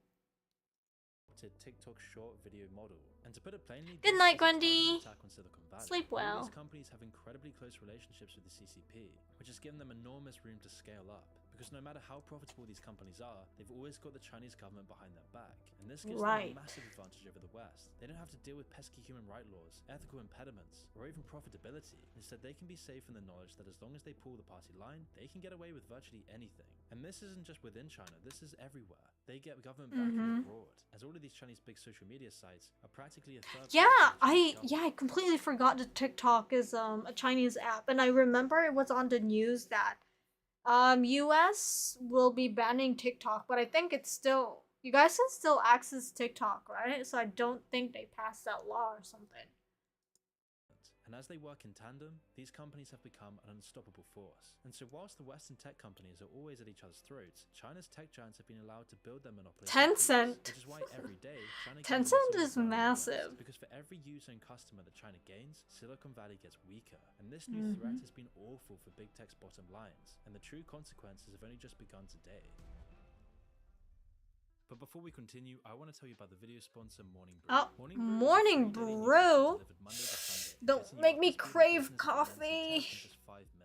TikTok short video model. And to put it plainly, Good night, Grundy. Sleep well. These companies have incredibly close relationships with the CCP, which has given them enormous room to scale up. Because no matter how profitable these companies are, they've always got the Chinese government behind their back. And this gives them a massive advantage over the West. They don't have to deal with pesky human rights laws, ethical impediments, or even profitability. Instead, they can be safe in the knowledge that as long as they pull the party line, they can get away with virtually anything. And this isn't just within China, this is everywhere. They get government backing abroad, as all of these Chinese big social media sites are practically a third. I completely forgot that TikTok is a Chinese app, and I remember it was on the news that US will be banning TikTok, but I think it's still, you guys can still access TikTok, right? So I don't think they passed that law or something. And as they work in tandem, these companies have become an unstoppable force. And so whilst the Western tech companies are always at each other's throats, China's tech giants have been allowed to build their monopoly. Tencent! Which is why every day, China Tencent is massive. Because for every user and customer that China gains, Silicon Valley gets weaker. And this new threat has been awful for big tech's bottom lines. And the true consequences have only just begun today. But before we continue, I want to tell you about the video sponsor Morning Brew. Oh, Morning Brew? Don't make me crave coffee.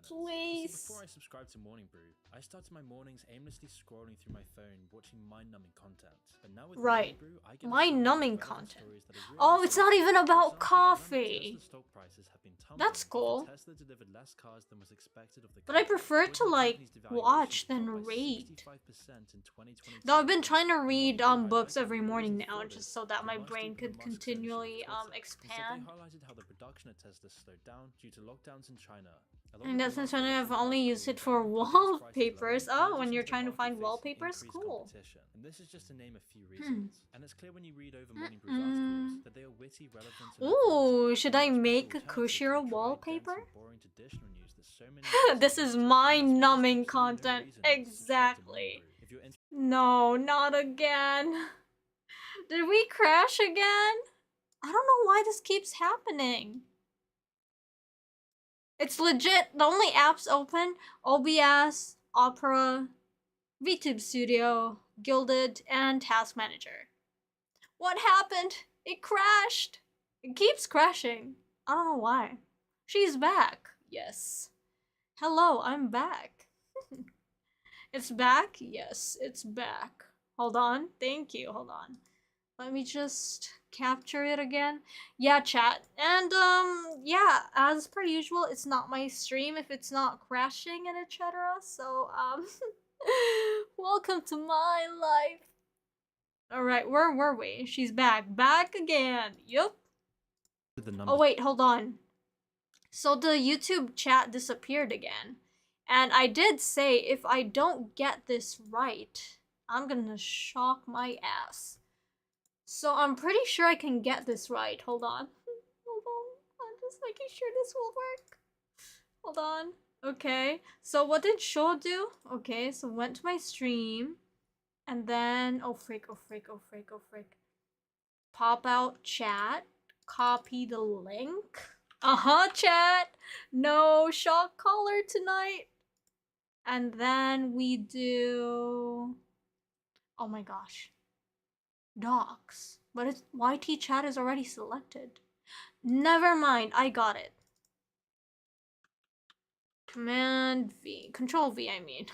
Please. Before I subscribed to Morning Brew, I started my mornings aimlessly scrolling through my phone, watching mind-numbing content. But now with Morning Brew, I get mind-numbing content. Oh, it's not even about coffee. That's cool. But I prefer to like watch than read. Though I've been trying to read books every morning now, just so that my brain could continually expand. And that's since I've only used it for wallpapers. Oh, when you're trying to find wallpapers, cool. And this is just to name a few reasons. And it's clear when you read over Morning Brew's articles that they are witty, relevant. Ooh, should I make a Kushiro wallpaper? This is mind-numbing content. Exactly. No, not again. Did we crash again? I don't know why this keeps happening. It's legit. The only apps open: OBS, Opera, VTube Studio, Gilded, and Task Manager. What happened? It crashed. It keeps crashing. I don't know why. She's back. Yes. Hello, I'm back. It's back? Yes, it's back. Hold on. Thank you. Hold on. Let me just capture it again. Yeah, chat. And yeah, as per usual, it's not my stream if it's not crashing and etc. So welcome to my life. Alright, where were we? She's back. Back again. Yup. Oh wait, hold on. So the YouTube chat disappeared again. And I did say if I don't get this right, I'm gonna shock my ass. So I'm pretty sure I can get this right. Hold on. Hold on. I'm just making sure this will work. Hold on. Okay. So what did Sho do? Okay, so went to my stream. And then, oh frick, oh frick, oh frick, oh frick. Pop out chat. Copy the link. Chat. No shock collar tonight. And then we do... Oh my gosh. Docs. But it's YT chat is already selected. Never mind, I got it. Command V. Control V, I mean.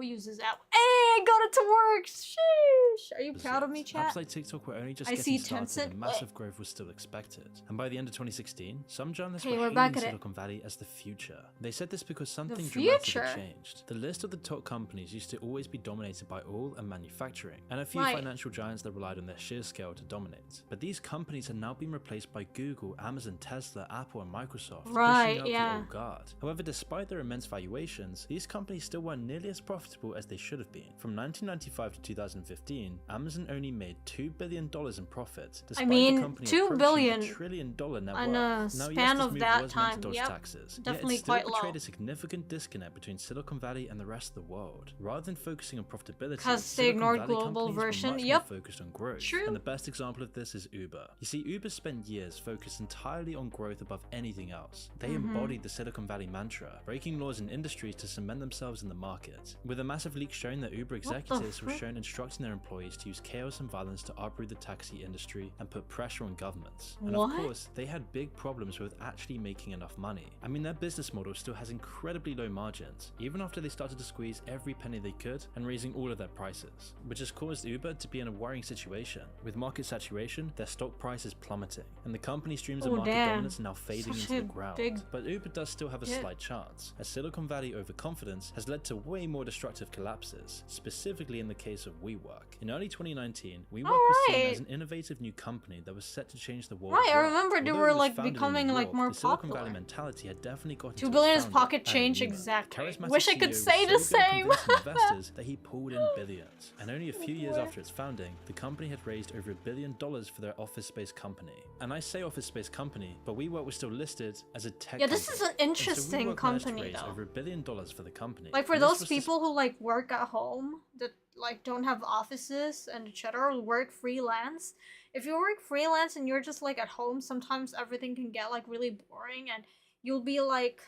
Who uses that? Hey, I got it to work! Sheesh! Are you proud of me, chat? Apps like TikTok were only just I getting see started Tencent. and massive growth was still expected. And by the end of 2016, some journalists Okay, were we're back hailing at it. Silicon Valley as the future. They said this because something future? dramatic had changed. The list of the top companies used to always be dominated by oil and manufacturing, and a few Right. financial giants that relied on their sheer scale to dominate. But these companies had now been replaced by Google, Amazon, Tesla, Apple, and Microsoft, Right, pushing out yeah. the old guard. However, despite their immense valuations, these companies still weren't nearly as profitable as they should have been. From 1995 to 2015, Amazon only made $2 billion in profit, despite mean, the company $2 approaching billion $1 trillion net in worth. a Now, span yes, this of move that was meant to time. dodge Yep. taxes, Definitely yet it still quite portrayed low. a significant disconnect between Silicon Valley and the rest of the world. Rather than focusing on profitability, 'Cause they Silicon ignored Valley global companies were version. much Yep. more focused on growth. True. And the best example of this is Uber. You see, Uber spent years focused entirely on growth above anything else. They embodied the Silicon Valley mantra, breaking laws in industries to cement themselves in the market. With a massive leak showing that Uber executives were frick? shown instructing their employees to use chaos and violence to uproot the taxi industry and put pressure on governments. And What? of course, they had big problems with actually making enough money. I mean, their business model still has incredibly low margins, even after they started to squeeze every penny they could and raising all of their prices, which has caused Uber to be in a worrying situation. With market saturation, their stock price is plummeting, and the company's dreams of Oh, market damn. dominance are now fading Such into the a ground. big But Uber does still have a hit. slight chance, as Silicon Valley overconfidence has led to way more destructive collapses, specifically in the case of WeWork. In early 2019, WeWork was seen Alright. as an innovative new company that was set to change the world. Right, of I work. remember they Although were, it was like, founded in becoming, New like, York, more the Silicon popular. Valley mentality had definitely gotten 2 to billion its is founder, pocket Aaron change, Newman. exactly. The charismatic Wish I could CEO say the was so good at same. convincing investors that he pulled in billions. And only a few years after its founding, the company had raised over $1 billion for their office space company. And I say office space company, but WeWork was still listed as a tech Yeah, this company. is an And so interesting WeWork managed to company, raise though. over $1 billion for the company. Like, for And this those was to people who, like, work at home, that, like, don't have offices and etc., or work freelance. If you work freelance and you're just, like, at home, sometimes everything can get, like, really boring, and you'll be, like,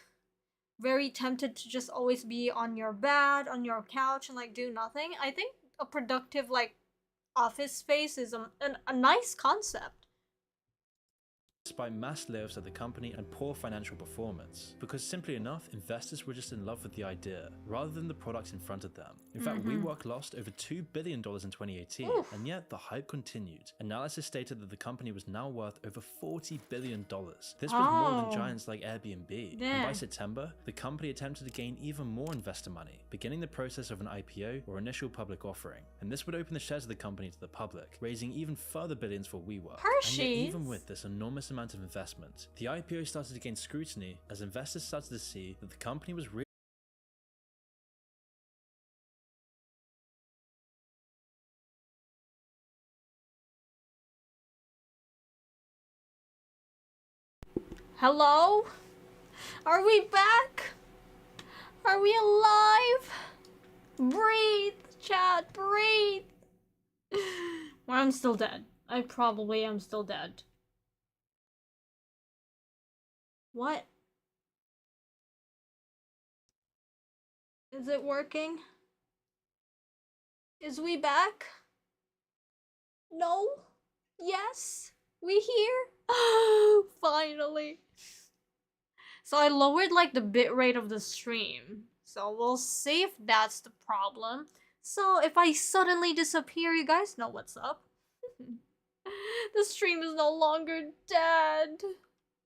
very tempted to just always be on your bed, on your couch, and, like, do nothing. I think a productive, like, office space is a nice concept. Despite mass layoffs at the company and poor financial performance, because simply enough, investors were just in love with the idea, rather than the products in front of them. In fact, WeWork lost over $2 billion in 2018, and yet the hype continued. Analysis stated that the company was now worth over $40 billion. This was more than giants like Airbnb. And by September, the company attempted to gain even more investor money, beginning the process of an IPO or initial public offering. And this would open the shares of the company to the public, raising even further billions for WeWork. And yet, even with this enormous amount of investment, the IPO started to gain scrutiny as investors started to see that the company was really Hello? Are we back? Are we alive? Breathe, chat, breathe. Well, I'm still dead. I probably am still dead. What? Is it working? Is we back? No? Yes? We here? Finally. So I lowered like the bitrate of the stream. So we'll see if that's the problem. So if I suddenly disappear, you guys know what's up. The stream is no longer dead.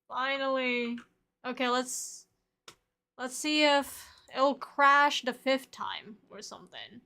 Finally. Okay, let's see if it'll crash the 5th time or something.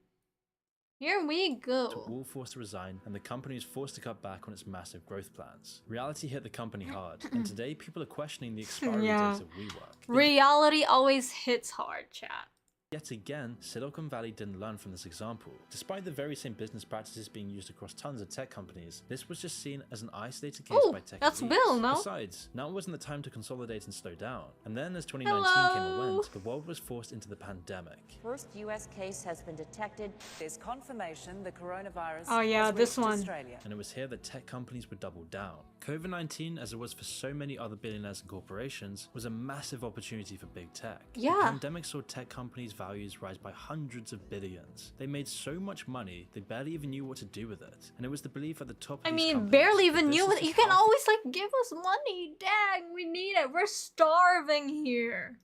Here we go. all forced to resign, and the company was forced to cut back on its massive growth plans. Reality hit the company hard, and today people are questioning the expiry dates of WeWork. Reality always hits hard, chat. Yet again, Silicon Valley didn't learn from this example. Despite the very same business practices being used across tons of tech companies, this was just seen as an isolated case by tech that's elites. Bill, no? Besides, now wasn't the time to consolidate and slow down. And then as 2019 came and went, the world was forced into the pandemic. First US case has been detected. There's confirmation the coronavirus Oh yeah, has this reached one. Australia. And it was here that tech companies would double down. COVID-19, as it was for so many other billionaires and corporations, was a massive opportunity for big tech. Yeah. The pandemic saw tech companies' values rise by hundreds of billions. They made so much money, they barely even knew what to do with it. And it was the belief at the top of I these mean, companies barely that even this knew is it. the You can path- always like give us money. Dang, we need it. We're starving here.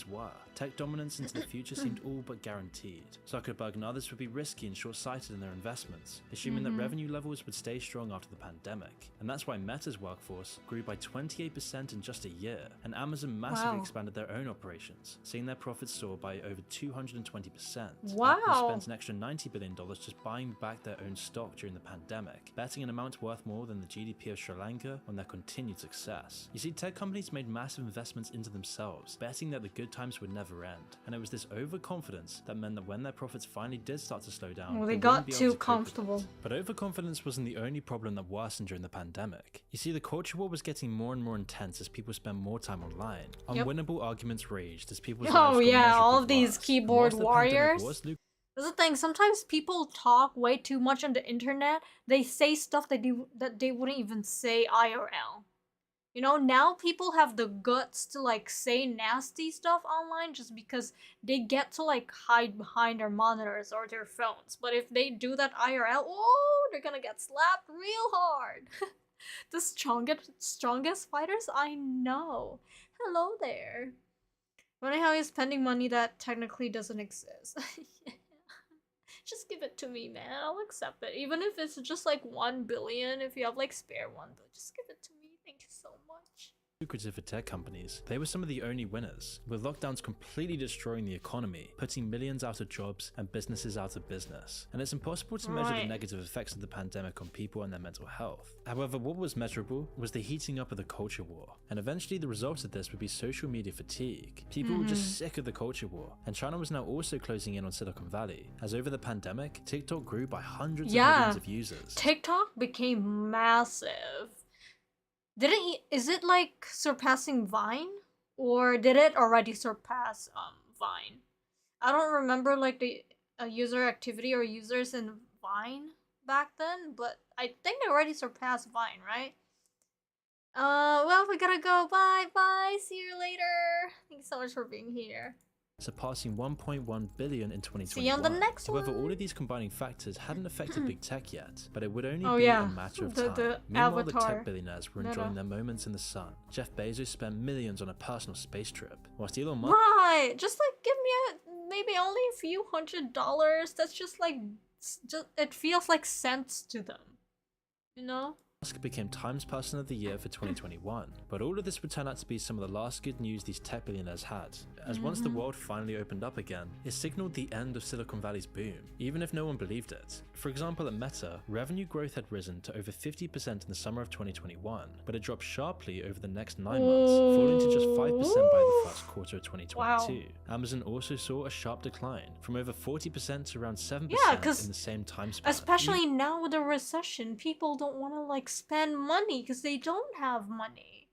were. Tech dominance into the future seemed all but guaranteed. Zuckerberg and others would be risky and short-sighted in their investments, assuming that revenue levels would stay strong after the pandemic. And that's why Meta's workforce grew by 28% in just a year, and Amazon massively expanded their own operations, seeing their profits soar by over 220%. Apple spent an extra $90 billion just buying back their own stock during the pandemic, betting an amount worth more than the GDP of Sri Lanka on their continued success. You see, tech companies made massive investments into themselves, betting that the good times would never end, and it was this overconfidence that meant that when their profits finally did start to slow down, they got too comfortable. But overconfidence wasn't the only problem that worsened during the pandemic. You see, the culture war was getting more and more intense as people spent more time online. Unwinnable arguments raged as people's lives got all of measurably these worse. keyboard warriors. That's the thing, sometimes people talk way too much on the internet. They say stuff that they wouldn't even say IRL. You know, now people have the guts to like say nasty stuff online just because they get to like hide behind their monitors or their phones. But if they do that IRL, oh, they're gonna get slapped real hard. The strongest fighters I know. Hello there. Funny how he's spending money that technically doesn't exist. Just give it to me, man. I'll accept it. Even if it's just like 1 billion, if you have like spare one, but just give it to me. Thank you so much. Lucrative for tech companies, they were some of the only winners, with lockdowns completely destroying the economy, putting millions out of jobs and businesses out of business. And it's impossible to measure the negative effects of the pandemic on people and their mental health. However, what was measurable was the heating up of the culture war, and eventually the result of this would be social media fatigue. People were just sick of the culture war, and China was now also closing in on Silicon Valley, as over the pandemic, TikTok grew by hundreds of millions of users. TikTok became massive. Is it like surpassing Vine? Or did it already surpass Vine? I don't remember like the user activity or users in Vine back then, but I think they already surpassed Vine, right? Well, we gotta go. Bye, see you later. Thank you so much for being here. Surpassing 1.1 billion in 2021. See you on the next one. However, all of these combining factors hadn't affected big tech yet, but it would only be a matter of time. Meanwhile, the tech billionaires were enjoying their moments in the sun. Jeff Bezos spent millions on a personal space trip, whilst Elon Musk— Right! Just like give me maybe only a few $100. That's just like, it feels like cents to them. You know? Musk became Times Person of the Year for 2021, but all of this would turn out to be some of the last good news these tech billionaires had, as once the world finally opened up again, it signaled the end of Silicon Valley's boom, even if no one believed it. For example, at Meta, revenue growth had risen to over 50% in the summer of 2021, but it dropped sharply over the next 9 months, falling to just 5% by the first quarter of 2022. Amazon also saw a sharp decline, from over 40% to around 7% in the same time span. Especially now with a recession, people don't want to like spend money because they don't have money.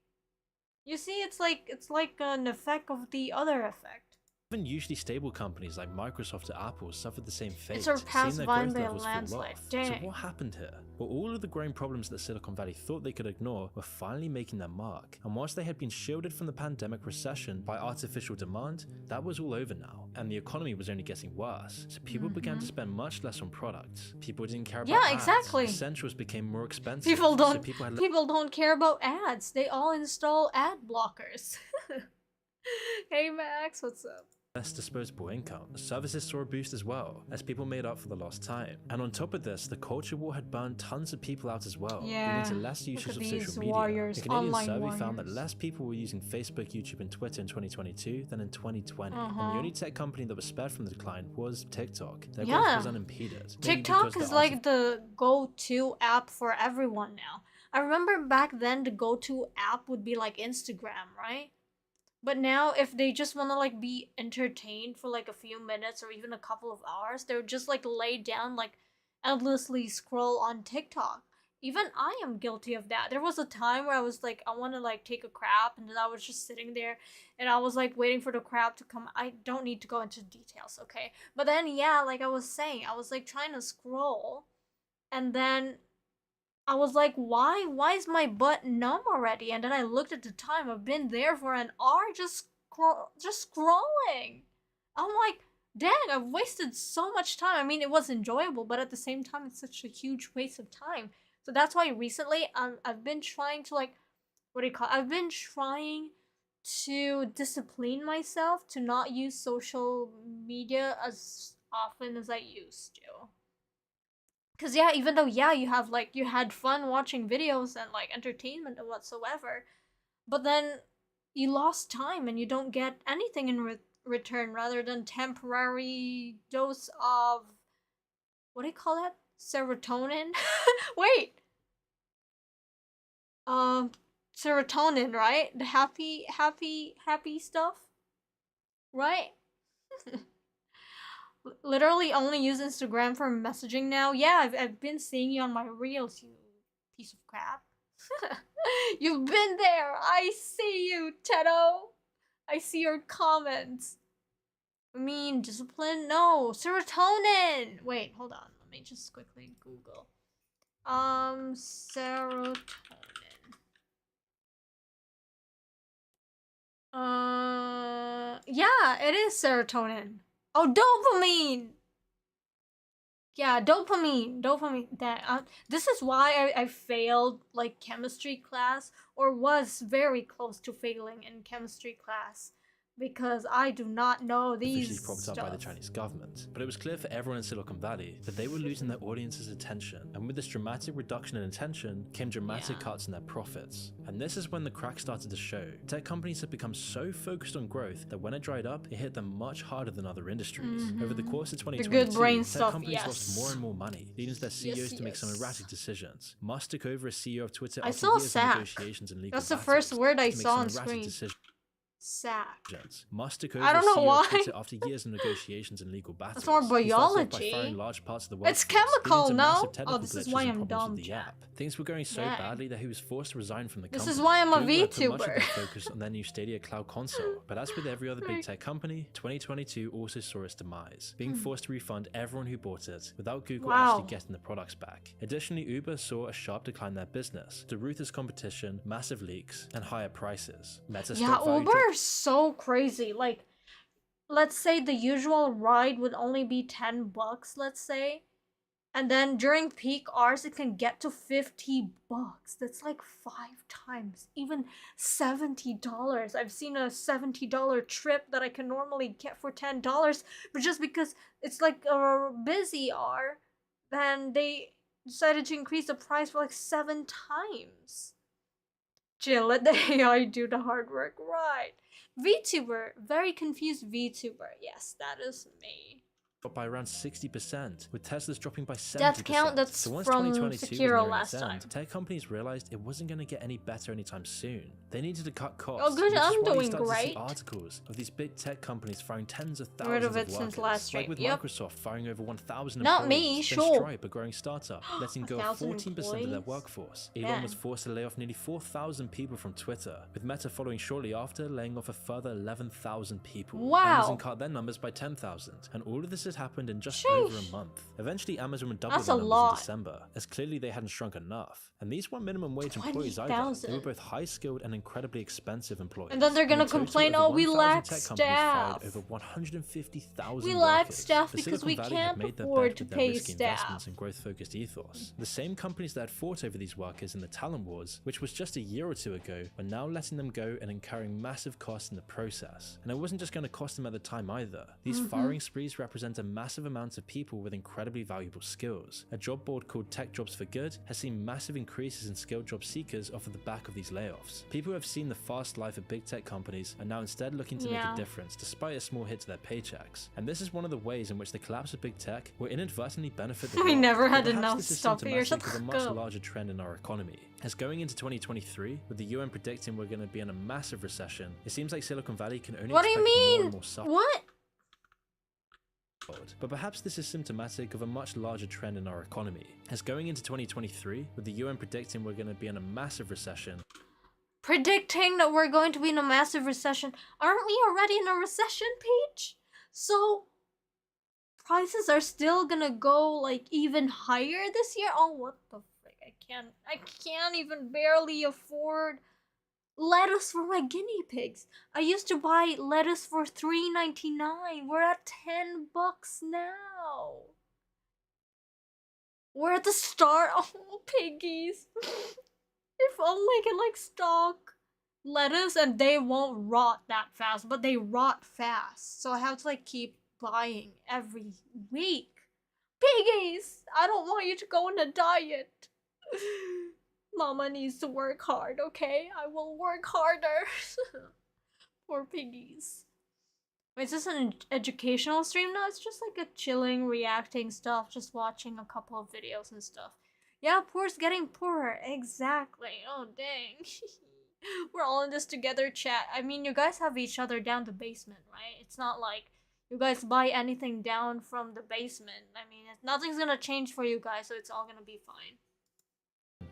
You see, it's like an effect of the other effect. Even usually stable companies like Microsoft or Apple suffered the same fate, It surpassed seeing their Vine growth by a levels fall landslide. off. Dang. So what happened here? Well, all of the growing problems that Silicon Valley thought they could ignore were finally making their mark. And whilst they had been shielded from the pandemic recession by artificial demand, that was all over now, and the economy was only getting worse. So people began to spend much less on products. People didn't care about ads. Exactly. Essentials became more expensive. People don't care about ads. They all install ad blockers. Hey Max, what's up? Less disposable income. Services saw a boost as well, as people made up for the lost time. And on top of this, the culture war had burned tons of people out as well, leading to less usage of social media. A Canadian survey found that less people were using Facebook, YouTube, and Twitter in 2022 than in 2020. And the only tech company that was spared from the decline was TikTok. Their growth was unimpeded. TikTok is like the go-to app for everyone now. I remember back then the go-to app would be like Instagram, right? But now, if they just want to like be entertained for like a few minutes or even a couple of hours, they'll just like lay down, like endlessly scroll on TikTok. Even I am guilty of that. There was a time where I was like, I want to like take a crap, and then I was just sitting there and I was like waiting for the crap to come. I don't need to go into details, okay? But then, yeah, like I was saying, I was like trying to scroll, and then I was like, why is my butt numb already? And then I looked at the time. I've been there for an hour just scrolling. I'm like, dang, I've wasted so much time. I mean, it was enjoyable, but at the same time, it's such a huge waste of time. So that's why recently I've been trying to like, I've been trying to discipline myself to not use social media as often as I used to. Cause yeah, even though yeah, you had fun watching videos and like entertainment and whatsoever, but then you lost time and you don't get anything in return rather than temporary dose of, what do you call that? Serotonin? Wait. Serotonin, right? The happy stuff, right? Literally only use Instagram for messaging now. Yeah, I've been seeing you on my reels, you piece of crap. You've been there. I see you, Tedo. I see your comments. I mean, discipline? No, serotonin. Wait, hold on. Let me just quickly Google. Serotonin. Yeah, it is serotonin. Oh, dopamine. Yeah, dopamine. That this is why I failed like chemistry class, or was very close to failing in chemistry class, because I do not know these officially propped up by the Chinese government. But it was clear for everyone in Silicon Valley that they were losing their audience's attention, and with this dramatic reduction in attention came dramatic cuts in their profits. And this is when the crack started to show. Tech companies have become so focused on growth that when it dried up, it hit them much harder than other industries. Over the course of 2022, tech companies lost more and more money, leading their CEOs to make some erratic decisions. Musk took over as CEO of Twitter after years of negotiations and legal battles. That's the first word I saw on screen. Sack. Must take over I don't know why. Twitter after years of negotiations and legal battles. That's more biology. Large parts of the it's chemical, no? Oh, this is why I'm dumb. Things were going so badly that he was forced to resign from the company. This is why I'm a VTuber. Focus on their new Stadia cloud console. But as with every other big tech company, 2022 also saw its demise, being forced to refund everyone who bought it without Google actually getting the products back. Additionally, Uber saw a sharp decline in their business, to ruthless competition, massive leaks, and higher prices. Uber is so crazy. Like, let's say the usual ride would only be $10, let's say, and then during peak hours it can get to $50. That's like 5 times, even $70. I've seen a $70 trip that I can normally get for $10, but just because it's like a busy hour, then they decided to increase the price for like 7 times. Chill, let the AI do the hard work, right? VTuber, very confused VTuber. Yes, that is me. By around 60%, with Tesla's dropping by 70%. Death count, that's so once from 2022 Kushiro last time. Tech companies realized it wasn't going to get any better anytime soon. They needed to cut costs. Oh good, I'm doing great. Articles of these big tech companies firing tens of thousands rid of it of workers, since last stream. like with Microsoft firing over 1,000 Not employees. me, Then sure. Stripe, a growing startup, letting go of 14% of their workforce. Elon was forced to lay off nearly 4,000 people from Twitter, with Meta following shortly after, laying off a further 11,000 people. Wow. Amazon cut their numbers by 10,000, and all of this had happened in just over a month. Eventually, Amazon would double their numbers in December, as clearly they hadn't shrunk enough. And these weren't minimum wage employees either. They were both high-skilled and incredibly expensive employees. And then they're gonna complain, oh, we lack staff. Over 150,000 we lack staff because we can't afford to pay staff. And growth-focused ethos. The same companies that had fought over these workers in the talent wars, which was just a year or two ago, were now letting them go and incurring massive costs in the process. And it wasn't just going to cost them at the time either. These firing sprees represent a massive amount of people with incredibly valuable skills. A job board called Tech Jobs for Good has seen massive increases in skilled job seekers off of the back of these layoffs. People who have seen the fast life of big tech companies are now instead looking to make a difference despite a small hit to their paychecks. And this is one of the ways in which the collapse of big tech will inadvertently benefit the world. We never had enough stuff here. Shut the fuck up. A much larger trend in our economy. As going into 2023, with the UN predicting we're going to be in a massive recession, it seems like Silicon Valley can only expect more and more suffering. What? But perhaps this is symptomatic of a much larger trend in our economy. As going into 2023, with the UN predicting we're going to be in a massive recession. Predicting that we're going to be in a massive recession. Aren't we already in a recession, Peach? So prices are still gonna go like even higher this year? Oh, what the frick? I can't even barely afford lettuce for my guinea pigs. I used to buy lettuce for $3.99. We're at $10 now. We're at the start. Oh, piggies. If only I can like stock lettuce and they won't rot that fast, but they rot fast. So I have to like keep buying every week. Piggies! I don't want you to go on a diet. Mama needs to work hard, okay? I will work harder. Poor piggies. Wait, is this an educational stream? No, it's just like a chilling, reacting stuff, just watching a couple of videos and stuff. Yeah, poor's getting poorer. Exactly. Oh, dang. We're all in this together, chat. I mean, you guys have each other down the basement, right? It's not like you guys buy anything down from the basement. I mean, nothing's gonna change for you guys, so it's all gonna be fine.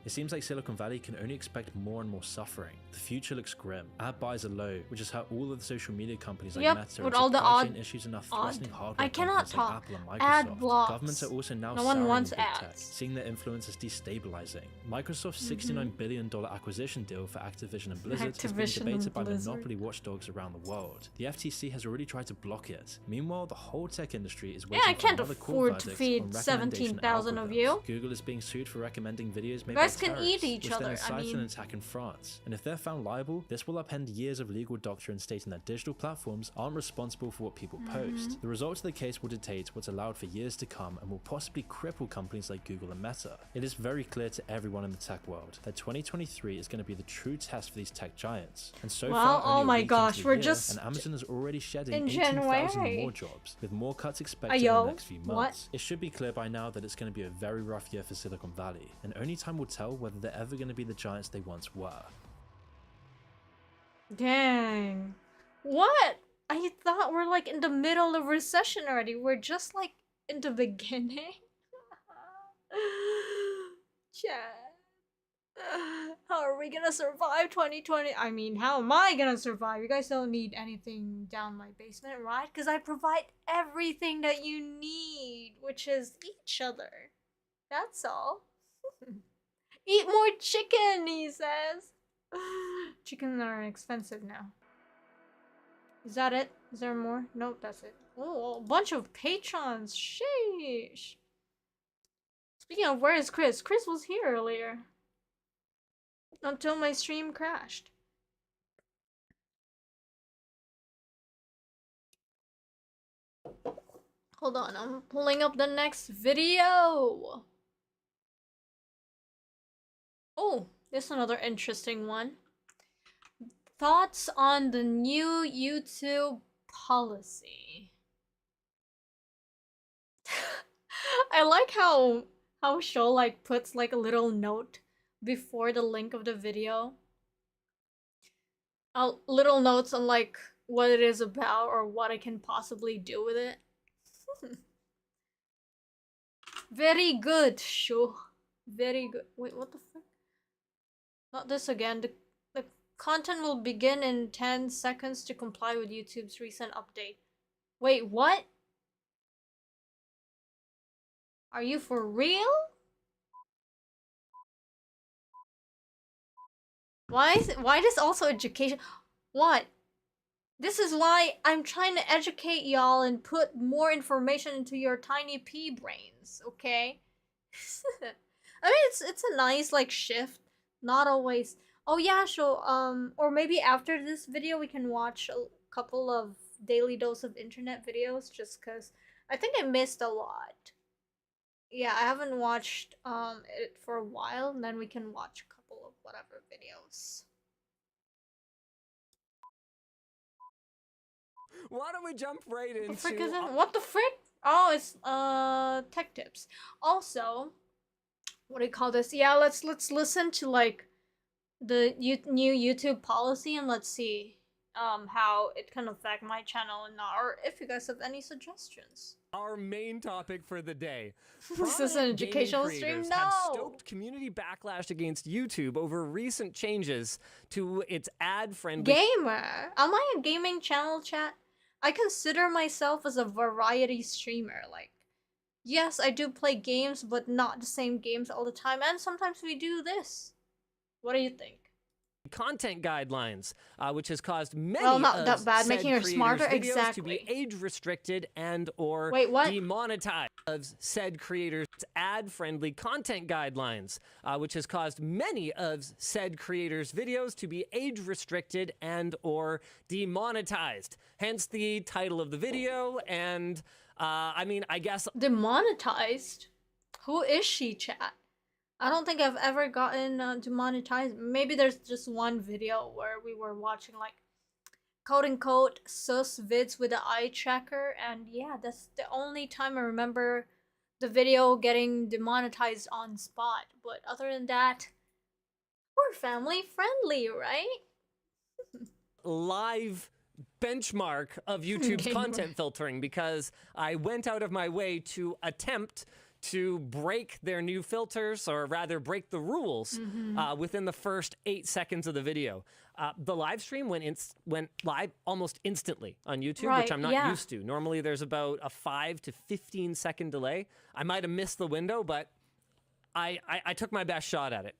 It seems like Silicon Valley can only expect more and more suffering. The future looks grim. Ad buys are low, which is how all of the social media companies like Meta with and all the supply odd chain issues are now thrusting hardware I cannot companies talk. like Apple and Ad Microsoft. blocks. Governments are also now No one souring wants big ads. tech, seeing their influence as destabilizing. Microsoft's $69 billion acquisition deal for Activision and Blizzard has been debated by monopoly watchdogs around the world. The FTC has already tried to block it. Meanwhile, the whole tech industry is waiting I for can't another afford court to verdict feed on 17,000 of algorithms. you. Google is being sued for recommending videos made You guys by can terrorists, eat each which then other, I incites mean. an attack in France. And if they're found liable, this will upend years of legal doctrine stating that digital platforms aren't responsible for what people post. The results of the case will dictate what's allowed for years to come and will possibly cripple companies like Google and Meta. It is very clear to everyone in the tech world that 2023 is going to be the true test for these tech giants. And so far, oh only a my week into gosh, the we're year, just and Amazon is already shedding in 18,000 January. more jobs, with more cuts expected in Ayo, the next few months. what? It should be clear by now that it's going to be a very rough year for Silicon Valley, and only time will tell whether they're ever going to be the giants they once were. Dang. What? I thought we're like in the middle of recession already. We're just like in the beginning. Chat. How are we gonna survive 2020? I mean, how am I gonna survive? You guys don't need anything down my basement, right? Because I provide everything that you need, which is each other. That's all. Eat more chicken, he says. Chicken are expensive now. Is that it? Is there more? Nope, that's it. Oh, a bunch of patrons. Sheesh. Speaking of, where is Chris? Chris was here earlier. Until my stream crashed. Hold on, I'm pulling up the next video. Oh, this is another interesting one. Thoughts on the new YouTube policy. I like how Show like puts like a little note before the link of the video. Little notes on like what it is about or what I can possibly do with it. Very good, Show. Very good. Wait, what the fuck? Not this again. The content will begin in 10 seconds to comply with YouTube's recent update. Wait, what? Are you for real? Why this also education? What? This is why I'm trying to educate y'all and put more information into your tiny pea brains, okay? I mean, it's a nice like shift. Not always. Oh yeah, sure. Or maybe after this video we can watch a couple of daily dose of internet videos, just cause I think I missed a lot. Yeah, I haven't watched it for a while, and then we can watch a couple of whatever videos. Why don't we jump right into... What the frick is it? What the frick? Oh, it's tech tips. Also, what do you call this? Yeah, let's listen to like the new YouTube policy, and let's see how it can affect my channel and not, or if you guys have any suggestions. Our main topic for the day. Is this an educational stream? No! Have stoked community backlash against YouTube over recent changes to its ad-friendly... Gamer? Am I a gaming channel, chat? I consider myself as a variety streamer. Like, yes, I do play games, but not the same games all the time, and sometimes we do this. What do you think? content guidelines, which has caused many not of that bad, said making her creators' smarter, videos to exactly. be age restricted and or Wait, what? demonetized. Of said creators' ad-friendly content guidelines, which has caused many of said creators' videos to be age restricted and or demonetized. Hence the title of the video. And I mean, I guess Demonetized? Who is she, chat? I don't think I've ever gotten demonetized. Maybe there's just one video where we were watching like quote-unquote sus vids with the eye tracker, and yeah, that's the only time I remember the video getting demonetized on spot. But other than that, we're family friendly, right? live benchmark of YouTube's Okay, content filtering, because I went out of my way to attempt to break their new filters, or rather break the rules within the first 8 seconds of the video. The live stream went live almost instantly on YouTube, which I'm not used to. Normally there's about a 5 to 15 second delay. I might have missed the window, but I took my best shot at it.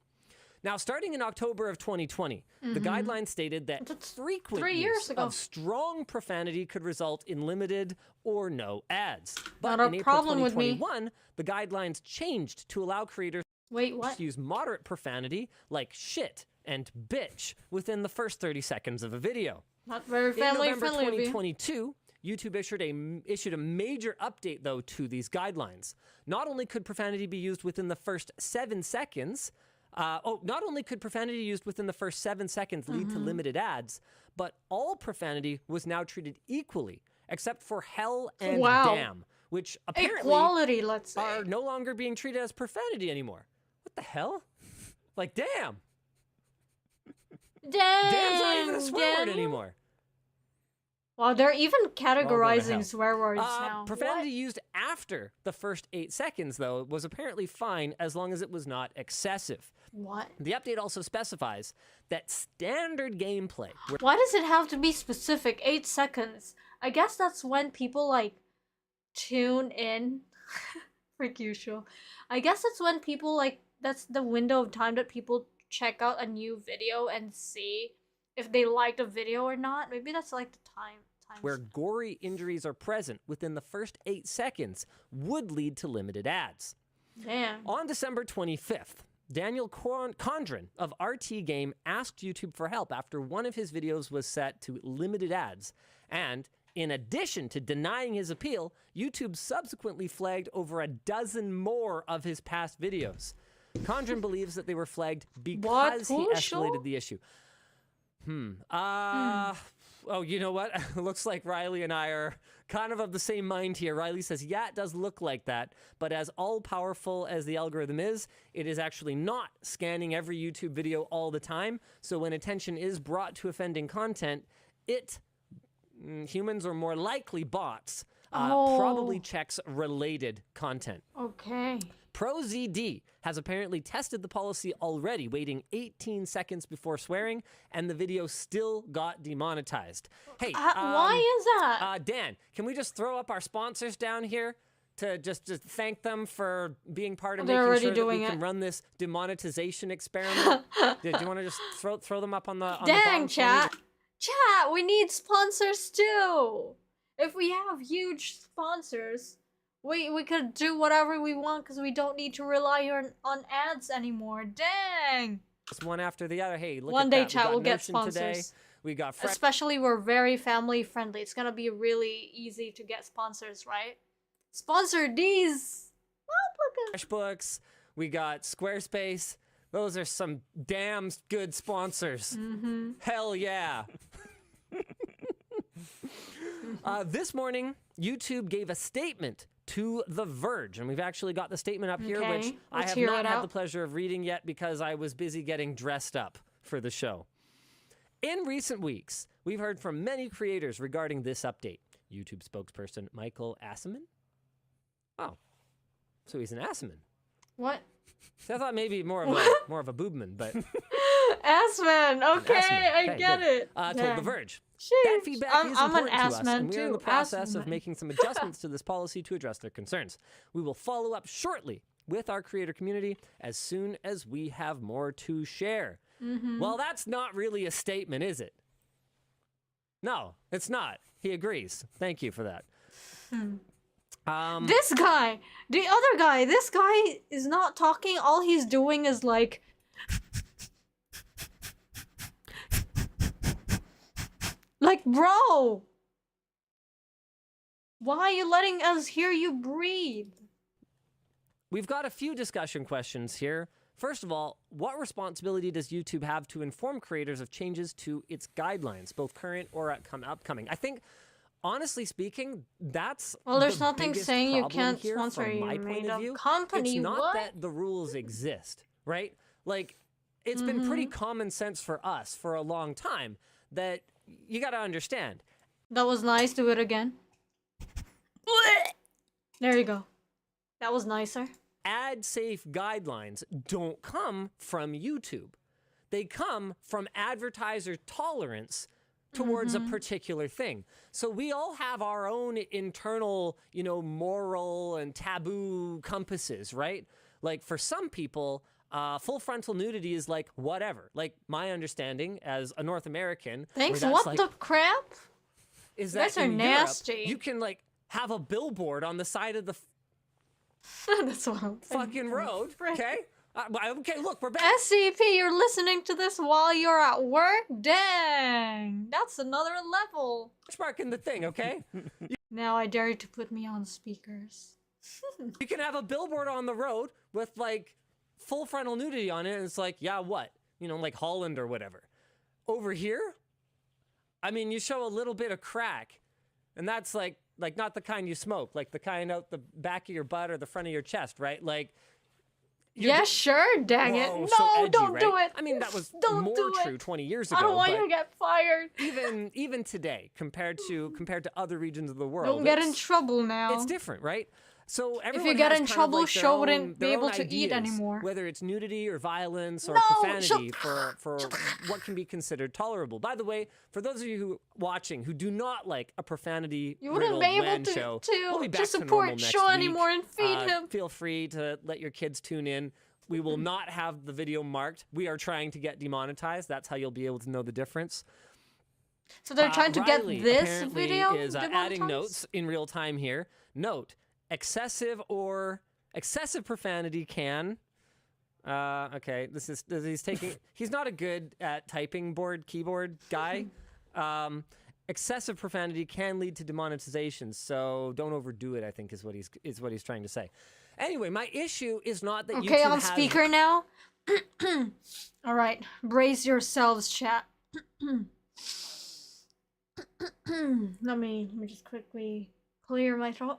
Now, starting in October of 2020, the guidelines stated that frequent 3 years use ago. of strong profanity could result in limited or no ads. But Not in a April problem with me. 2021, the guidelines changed to allow creators Wait, what? to use moderate profanity like shit and bitch within the first 30 seconds of a video. Not very In family November friendly of you. 2022, YouTube issued a major update, though, to these guidelines. Not only could profanity be used within the first 7 seconds, not only could profanity used within the first 7 seconds lead to limited ads, but all profanity was now treated equally, except for hell and damn, which apparently Equality, let's say. are no longer being treated as profanity anymore. What the hell? Like, damn. Damn's not even a swear word anymore. Wow, they're even categorizing swear words now. Profanity used after the first 8 seconds, though, was apparently fine as long as it was not excessive. What? The update also specifies that standard gameplay... Why does it have to be specific? 8 seconds. I guess that's when people, like, tune in. For Kushiro. I guess that's when people, like, that's the window of time that people check out a new video and see if they liked a video or not. Maybe that's, like, the time where gory injuries are present within the first 8 seconds would lead to limited ads. Damn. On December 25th, Daniel Condren of RT Game asked YouTube for help after one of his videos was set to limited ads. And in addition to denying his appeal, YouTube subsequently flagged over a dozen more of his past videos. Condren believes that they were flagged because he escalated the issue. Oh, you know what? Looks like Riley and I are kind of the same mind here. Riley says, yeah, it does look like that, but as all-powerful as the algorithm is, it is actually not scanning every YouTube video all the time. So when attention is brought to offending content, humans or more likely bots, probably checks related content. Okay. ProZD has apparently tested the policy already, waiting 18 seconds before swearing, and the video still got demonetized. Hey, why is that? Dan, can we just throw up our sponsors down here to just thank them for being part of making sure that we can run this demonetization experiment? Do you want to just throw them up on the Dang, chat. Chat, we need sponsors too. If we have huge sponsors, we could do whatever we want because we don't need to rely on ads anymore. Dang. Just one after the other. Hey, look one at day, that. chat, we'll get Notion sponsors. today. We got especially we're very family friendly. It's gonna be really easy to get sponsors, right? Sponsor these. FreshBooks. We got Squarespace. Those are some damn good sponsors. Hell yeah. This morning, YouTube gave a statement to The Verge, and we've actually got the statement up here, which I have not had the pleasure of reading yet because I was busy getting dressed up for the show. In recent weeks, we've heard from many creators regarding this update. YouTube spokesperson Michael Asselman. Oh, so he's an Asselman. What? So I thought maybe more of a boobman, but Assman. Okay, I get it. Told The Verge. Sheesh. That feedback is important to us, and we're in the too. process of making some adjustments to this policy to address their concerns. We will follow up shortly with our creator community as soon as we have more to share. Well, that's not really a statement, is it? No, it's not. He agrees. Thank you for that. This guy, the other guy, this guy is not talking. All he's doing is like... Like, bro! Why are you letting us hear you breathe? We've got a few discussion questions here. First of all, what responsibility does YouTube have to inform creators of changes to its guidelines, both current or upcoming? I think, honestly speaking, that's well, there's the nothing biggest saying you problem can't here sponsor from a my point of made-up view. company. It's not What? that the rules exist, right? Like, it's been pretty common sense for us for a long time that you got to understand. That was nice. Do it again. There you go. That was nicer. Ad-safe guidelines don't come from YouTube. They come from advertiser tolerance towards a particular thing. So we all have our own internal, you know, moral and taboo compasses, right? Like for some people, full frontal nudity is like whatever. Like my understanding as a North American. Thanks. where What that's the like, crap? is You guys that are in Europe, nasty. you can like have a billboard on the side of the That's what I'm saying. fucking road, okay? Okay, look, we're back. SCP, you're listening to this while you're at work? Dang. That's another level. Benchmarking the thing, okay? Now I dare you to put me on speakers. You can have a billboard on the road with like full frontal nudity on it, and it's like, yeah, what? You know, like Holland or whatever. Over here, I mean, you show a little bit of crack, and that's like not the kind you smoke, like the kind out the back of your butt or the front of your chest, right? Like, Yeah, sure, dang it. whoa, No, so edgy, don't right? do it. I mean, that was Don't more do it. true 20 years ago. I don't want but you to get fired. even today, compared to other regions of the world, Don't get in it's- trouble now. It's different, right? So If everyone you get has in kind of trouble, like their Sho own- wouldn't be their able own to eat ideas, anymore. Whether it's nudity or violence or No, profanity shut- for what can be considered tolerable. By the way, for those of you who watching who do not like a profanity You wouldn't be able to, show, to, we'll be to back to normal support next Sho week. anymore and feed him. Feel free to let your kids tune in. We will not have the video marked. We are trying to get demonetized. That's how you'll be able to know the difference. So they're trying to get Riley this apparently video is adding demonetized? notes in real time here. Note, excessive profanity can. Okay, he's taking. He's not a good at typing keyboard guy. Excessive profanity can lead to demonetization, so don't overdo it. I think is what he's trying to say. Anyway, my issue is not that Okay, YouTube on has speaker now. All right, brace yourselves, chat. Let me just quickly clear my throat.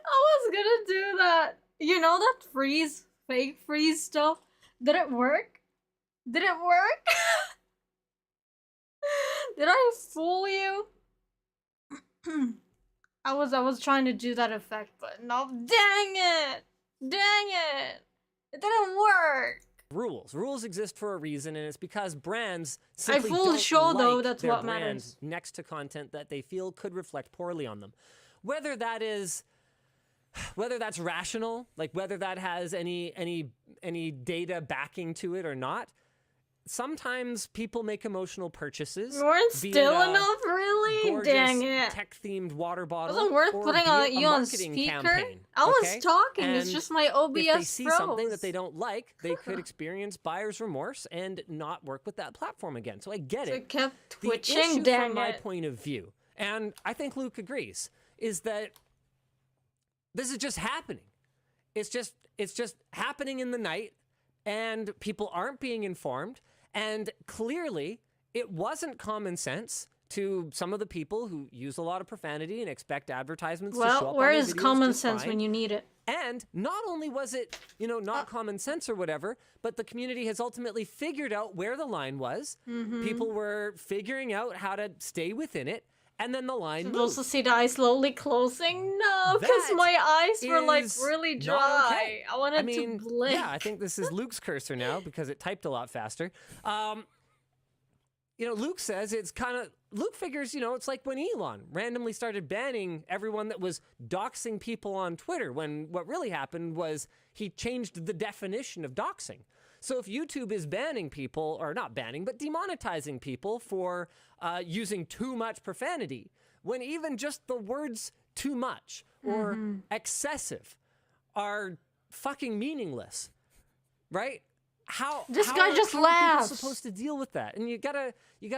I was gonna do that. You know that fake freeze stuff? Did it work? Did it work? Did I fool you? I was trying to do that effect, but no. Dang it! Dang it! It didn't work. Rules exist for a reason, and it's because brands I simply fooled don't Sho, like though, that's their what brand matters. next to content that they feel could reflect poorly on them. Whether that's rational, like whether that has any data backing to it or not, sometimes people make emotional purchases. Weren't be it still a enough, really? gorgeous Dang it. tech-themed water bottle. Wasn't worth or putting be on it a you on marketing speaker. campaign, I was okay? talking. It's And just my OBS if they see something that froze. they don't like, they could experience buyer's remorse and not work with that platform again. So I get So it. it kept The twitching. issue Dang from my it. point of view, and I think Luke agrees, is that this is just happening. It's just happening in the night, and people aren't being informed. And clearly, it wasn't common sense to some of the people who use a lot of profanity and expect advertisements to show up Well, on where their is videos common just sense fine. when you need it? And not only was it, not common sense or whatever, but the community has ultimately figured out where the line was. People were figuring out how to stay within it, and then the line Did moved. you also see the eyes slowly closing? No, because That my eyes were like is really not dry. okay. I wanted to blink. Yeah, I think this is Luke's cursor now because it typed a lot faster. Luke says Luke figures, it's like when Elon randomly started banning everyone that was doxing people on Twitter, when what really happened was he changed the definition of doxing. So if YouTube is banning people, or not banning, but demonetizing people for using too much profanity, when even just the words too much or excessive are fucking meaningless, right? This how guy are- just how are people laughs. supposed to deal with that? And you gotta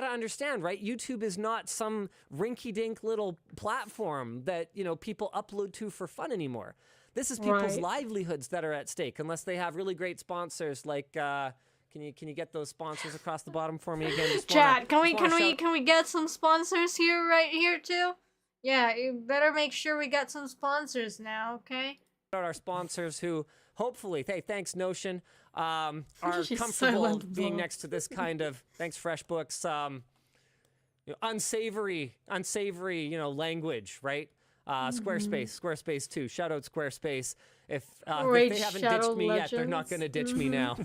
understand, right? YouTube is not some rinky-dink little platform that people upload to for fun anymore. This is people's Right. livelihoods that are at stake, unless they have really great sponsors. Like, can you get those sponsors across the bottom for me again? Chat, can we get some sponsors here right here too? Yeah, you better make sure we get some sponsors now, okay? Our sponsors who hopefully, hey, thanks Notion, are She's comfortable silent being book. next to this kind of, thanks FreshBooks, unsavory, language, right? Squarespace too. Shout out Squarespace. If Raid they haven't Shadow ditched me yet, they're not Legends. going to ditch me now.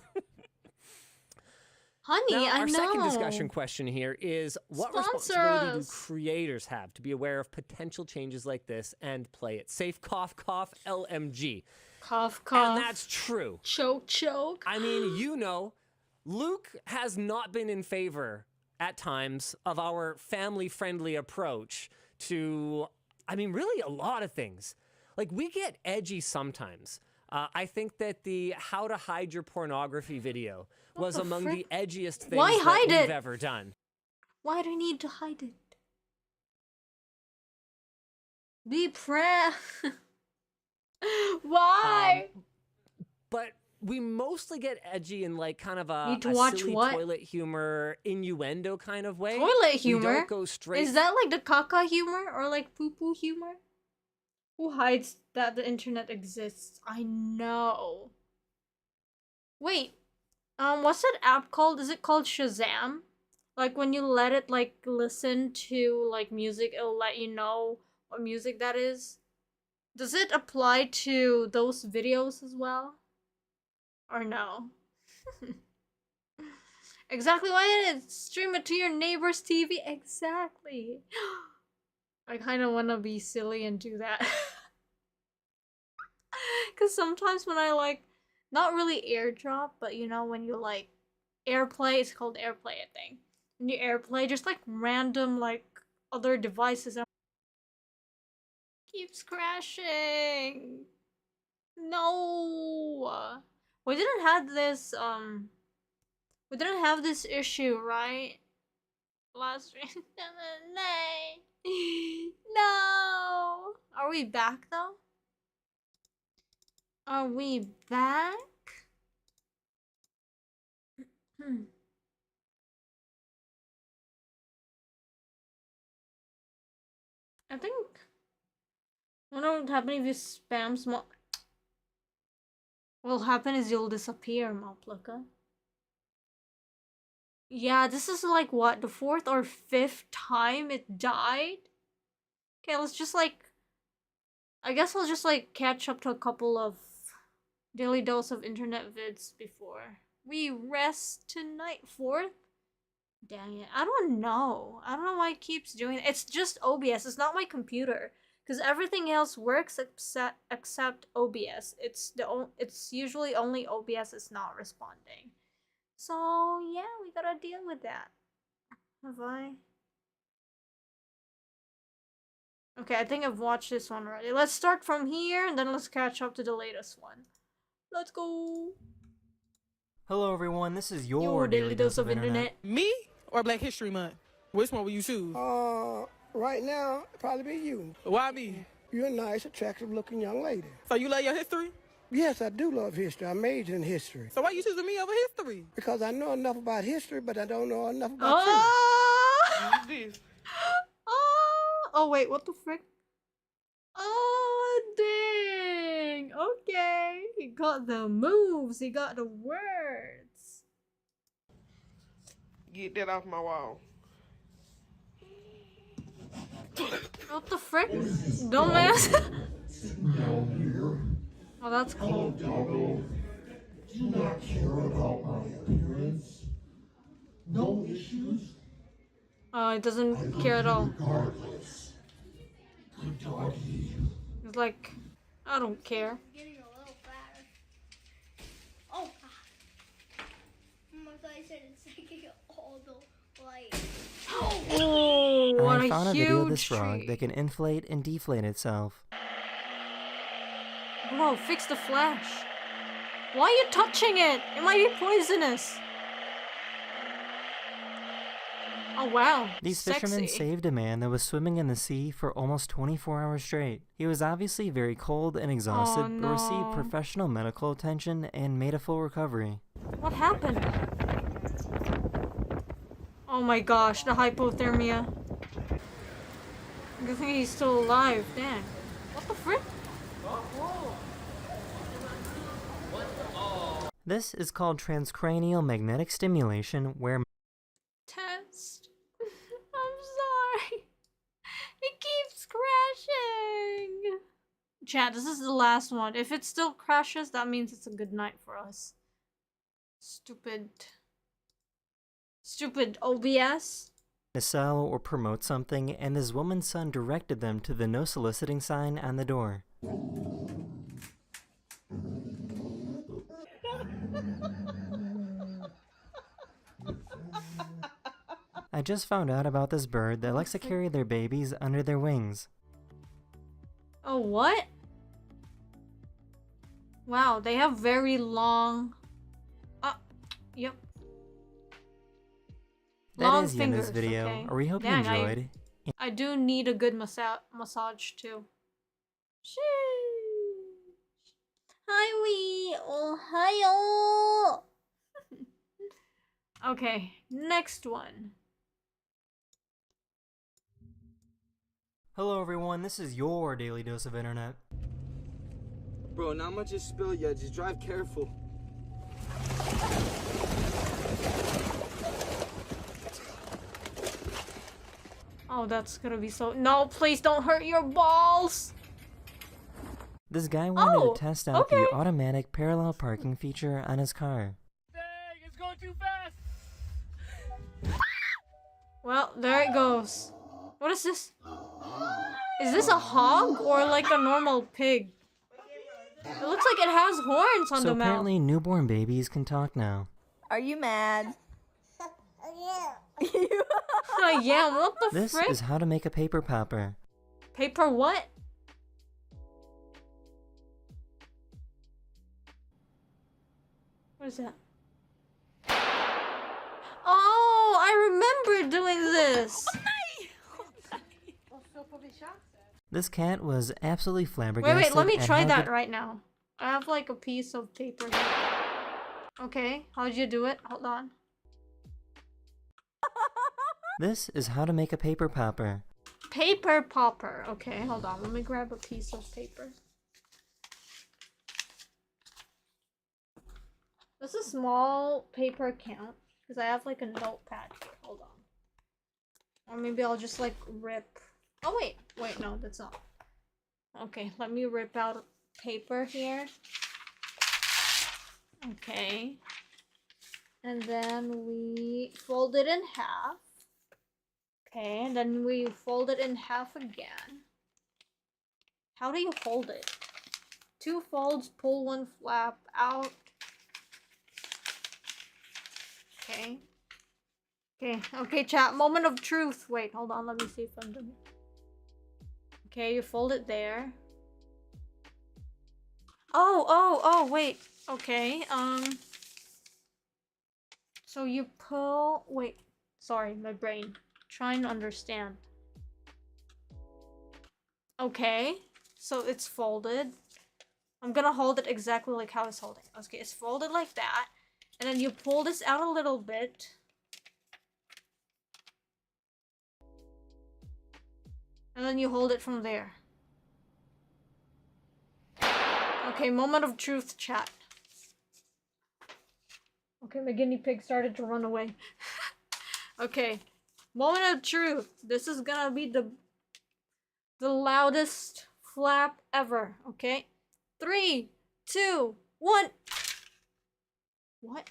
Honey, Now, I our know. second discussion question here is what Sponsor responsibility do us. creators have to be aware of potential changes like this and play it safe? Cough, cough, LMG. Cough, cough. And that's true. Choke, choke. I mean, Luke has not been in favor at times of our family-friendly approach to, really a lot of things. Like, we get edgy sometimes. I think that the how to hide your pornography video was the among frick? the edgiest things Why that hide we've it? ever done. Why do you need to hide it? Be proud. Why? But we mostly get edgy in like kind of a, Need to a watch silly what? toilet humor, innuendo kind of way. Toilet We humor? don't go straight. Is that like the caca humor or like poo poo humor? Who hides that the internet exists? I know. Wait, what's that app called? Is it called Shazam? Like when you let it like listen to like music, it'll let you know what music that is. Does it apply to those videos as well? Or no? Exactly, why didn't it stream it to your neighbor's TV? Exactly. I kind of want to be silly and do that. Because sometimes when I like, not really airdrop, but when you like airplay, it's called airplay, I think. When you airplay, just like random like other devices keeps crashing. No. We didn't have this issue, right? Last stream. No. Are we back though? Are we back? I think. I wonder what will happen if you spam small. What will happen is you'll disappear, Malplika. Yeah, this is like what, the 4th or 5th time it died? Okay, let's just like. I guess I'll just like catch up to a couple of daily dose of internet vids before we rest tonight. 4th? Dang it. I don't know. I don't know why it keeps doing it. It's just OBS. It's not my computer. Because everything else works except OBS. It's usually only OBS is not responding. So yeah, we gotta deal with that. Have I? Okay, I think I've watched this one already. Let's start from here and then let's catch up to the latest one. Let's go. Hello everyone, this is your daily dose of internet. Me or Black History Month? Which one will you choose? Right now, it'd probably be you. Why me? You're a nice, attractive-looking young lady. So you love your history? Yes, I do love history. I majored in history. So why you choosing me over history? Because I know enough about history, but I don't know enough about you. Oh wait, what the frick? Oh dang! Okay, he got the moves. He got the words. Get that off my wall. What the frick? Dumbass. Oh, that's cool. Do not care about my appearance. No issues. Oh, it doesn't care at all. Regardless. Good doggy. It's like, I don't care. Getting a little fatter. Oh God. My face said it's taking all the light. Oh, what I found a video of this tree. frog that can inflate and deflate itself. Bro, fix the flash. Why are you touching it? It might be poisonous. Oh wow. These Sexy. fishermen saved a man that was swimming in the sea for almost 24 hours straight. He was obviously very cold and exhausted, Oh, but received no. professional medical attention and made a full recovery. What happened? Oh my gosh, the hypothermia. Good thing he's still alive. Dang. What the frick? This is called transcranial magnetic stimulation, where Test. I'm sorry. It keeps crashing. Chat, this is the last one. If it still crashes, that means it's a good night for us. Stupid OBS. to sell or promote something, and this woman's son directed them to the no soliciting sign on the door. I just found out about this bird that likes to carry their babies under their wings. Oh, what? Wow, they have very long... yep. That is the end of this video. Okay. Or we hope Dang, you enjoyed. I do need a good massage too. Sheesh. Hi, wee. Oh, hi, Okay, next one. Hello everyone, this is your daily dose of internet. Bro, not much is spilled yet, just drive careful. Oh, that's gonna be so... No, please don't hurt your balls! This guy wanted to test out the automatic parallel parking feature on his car. Dang, it's going too fast! Well, there it goes. What is this? Is this a hog or like a normal pig? It looks like it has horns on So the mouth. apparently newborn babies can talk now. Are you mad? Yeah, what the This frick? is how to make a paper popper. Paper what? What is that? Oh, I remember doing this! This cat was absolutely flabbergasted. Wait, let me at try how that good- right now. I have like a piece of paper here. Okay, how'd you do it? Hold on. This is how to make a paper popper. Paper popper. Okay, hold on. Let me grab a piece of paper. This is a small paper count because I have like a notepad here. Hold on. Or maybe I'll just like rip. Oh wait, no, that's not. Okay, let me rip out paper here. Okay. And then we fold it in half. Okay, and then we fold it in half again. How do you hold it? 2 folds, pull 1 flap out. Okay. Okay, chat. Moment of truth. Wait, hold on. Let me see if I'm doing it. Okay, you fold it there. Oh, wait. Okay, so you pull... Wait. Sorry, my brain. Trying to understand. Okay, so it's folded. I'm gonna hold it exactly like how it's holding. Okay, it's folded like that. And then you pull this out a little bit. And then you hold it from there. Okay, moment of truth, chat. Okay, my guinea pig started to run away. Okay, moment of truth. This is gonna be the loudest flap ever, okay? 3, 2, 1. What?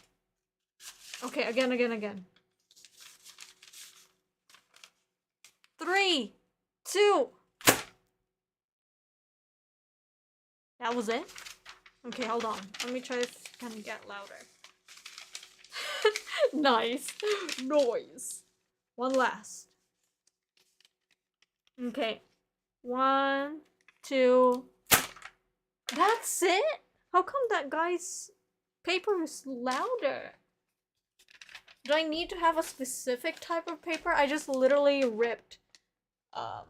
Okay, again. 3, 2. That was it? Okay, hold on. Let me try if I can get louder. Nice. Noise. One last. Okay. 1, 2. That's it? How come that guy's paper is louder? Do I need to have a specific type of paper? I just literally ripped a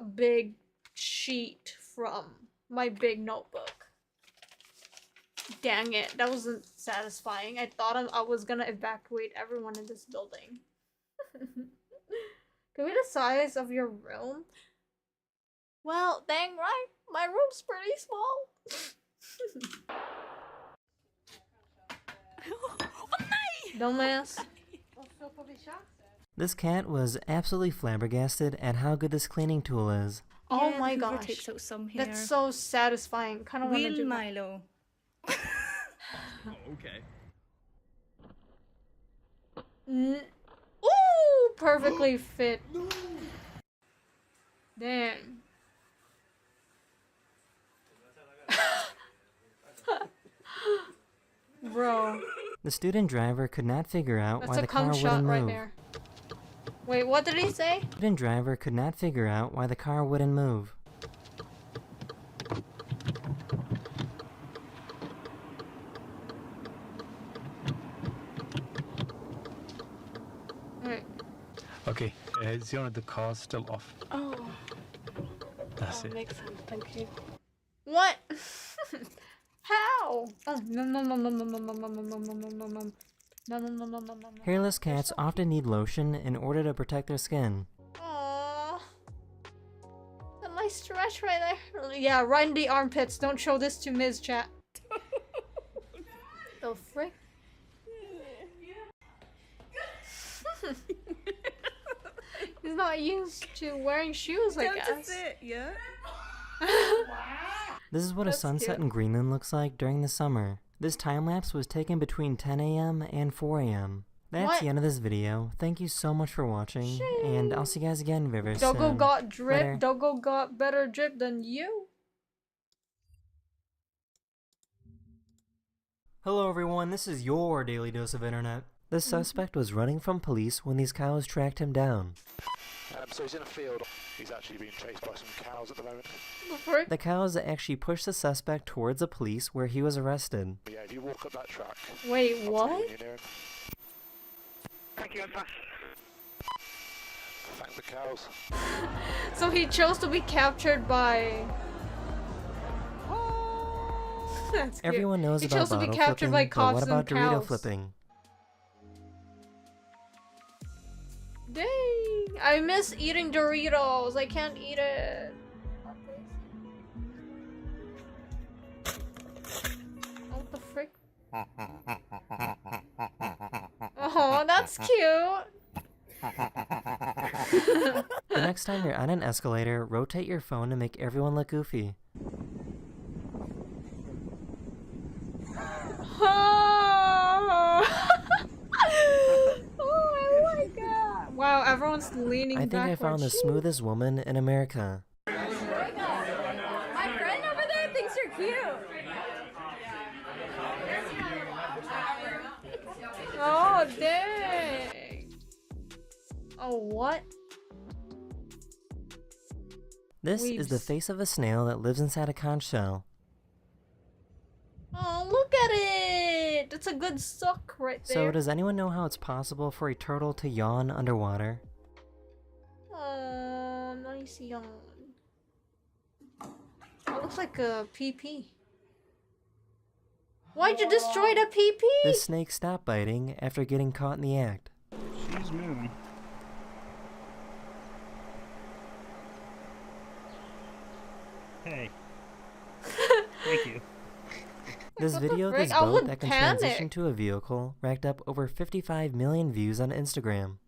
big sheet from my big notebook. Dang it, that wasn't satisfying. I thought I was gonna evacuate everyone in this building. Can we the size of your room? Well, dang right, my room's pretty small. Dumbass. This cat was absolutely flabbergasted at how good this cleaning tool is. Oh my gosh, that's so satisfying. Kind of want to do Milo. Okay. Ooh, perfectly fit. Damn. Bro. The student driver could not figure out That's why a the car cum shot wouldn't right move. there. Wait, what did he say? The student driver could not figure out why the car wouldn't move. Okay, Ziona, the car's still off. Oh. That's it. Makes sense, thank you. What? How? Oh, no. Hairless cats often need lotion in order to protect their skin. Aww. A nice stretch right there. Yeah, right in the armpits. Don't show this to Ms. Chat. The frick? He's not used to wearing shoes, I guess. That's it, yeah? This is what a sunset in Greenland looks like during the summer. This time lapse was taken between 10 a.m. and 4 a.m. That's the end of this video. Thank you so much for watching, and I'll see you guys again very soon. Doggo got drip. Later. Doggo got better drip than you. Hello everyone, this is your daily dose of internet. The suspect was running from police when these cows tracked him down. So he's in a field. He's actually being chased by some cows at the moment. The cows actually pushed the suspect towards the police where he was arrested. Yeah, if you walk up that track. Wait, what? Thank you, Thank the cows. So he chose to be captured by... That's cute. Everyone knows he about chose to be bottle captured flipping, by but cops what about and Dorito cows. flipping? Dang! I miss eating Doritos. I can't eat it. What the frick? Oh, that's cute. The next time you're on an escalator, rotate your phone to make everyone look goofy. Oh my god! Wow, everyone's leaning I think I found the smoothest woman in America. My friend over there thinks you're cute. Oh, dang. Oh, what? This is the face of a snail that lives inside a conch shell. Oh, look at it! That's a good suck right there. So does anyone know how it's possible for a turtle to yawn underwater? Nice yawn. It looks like a PP. Why'd you destroy the PP? This snake stopped biting after getting caught in the act. She's moving. Hey. Thank you. This video of this boat that can transition to a vehicle racked up over 55 million views on Instagram.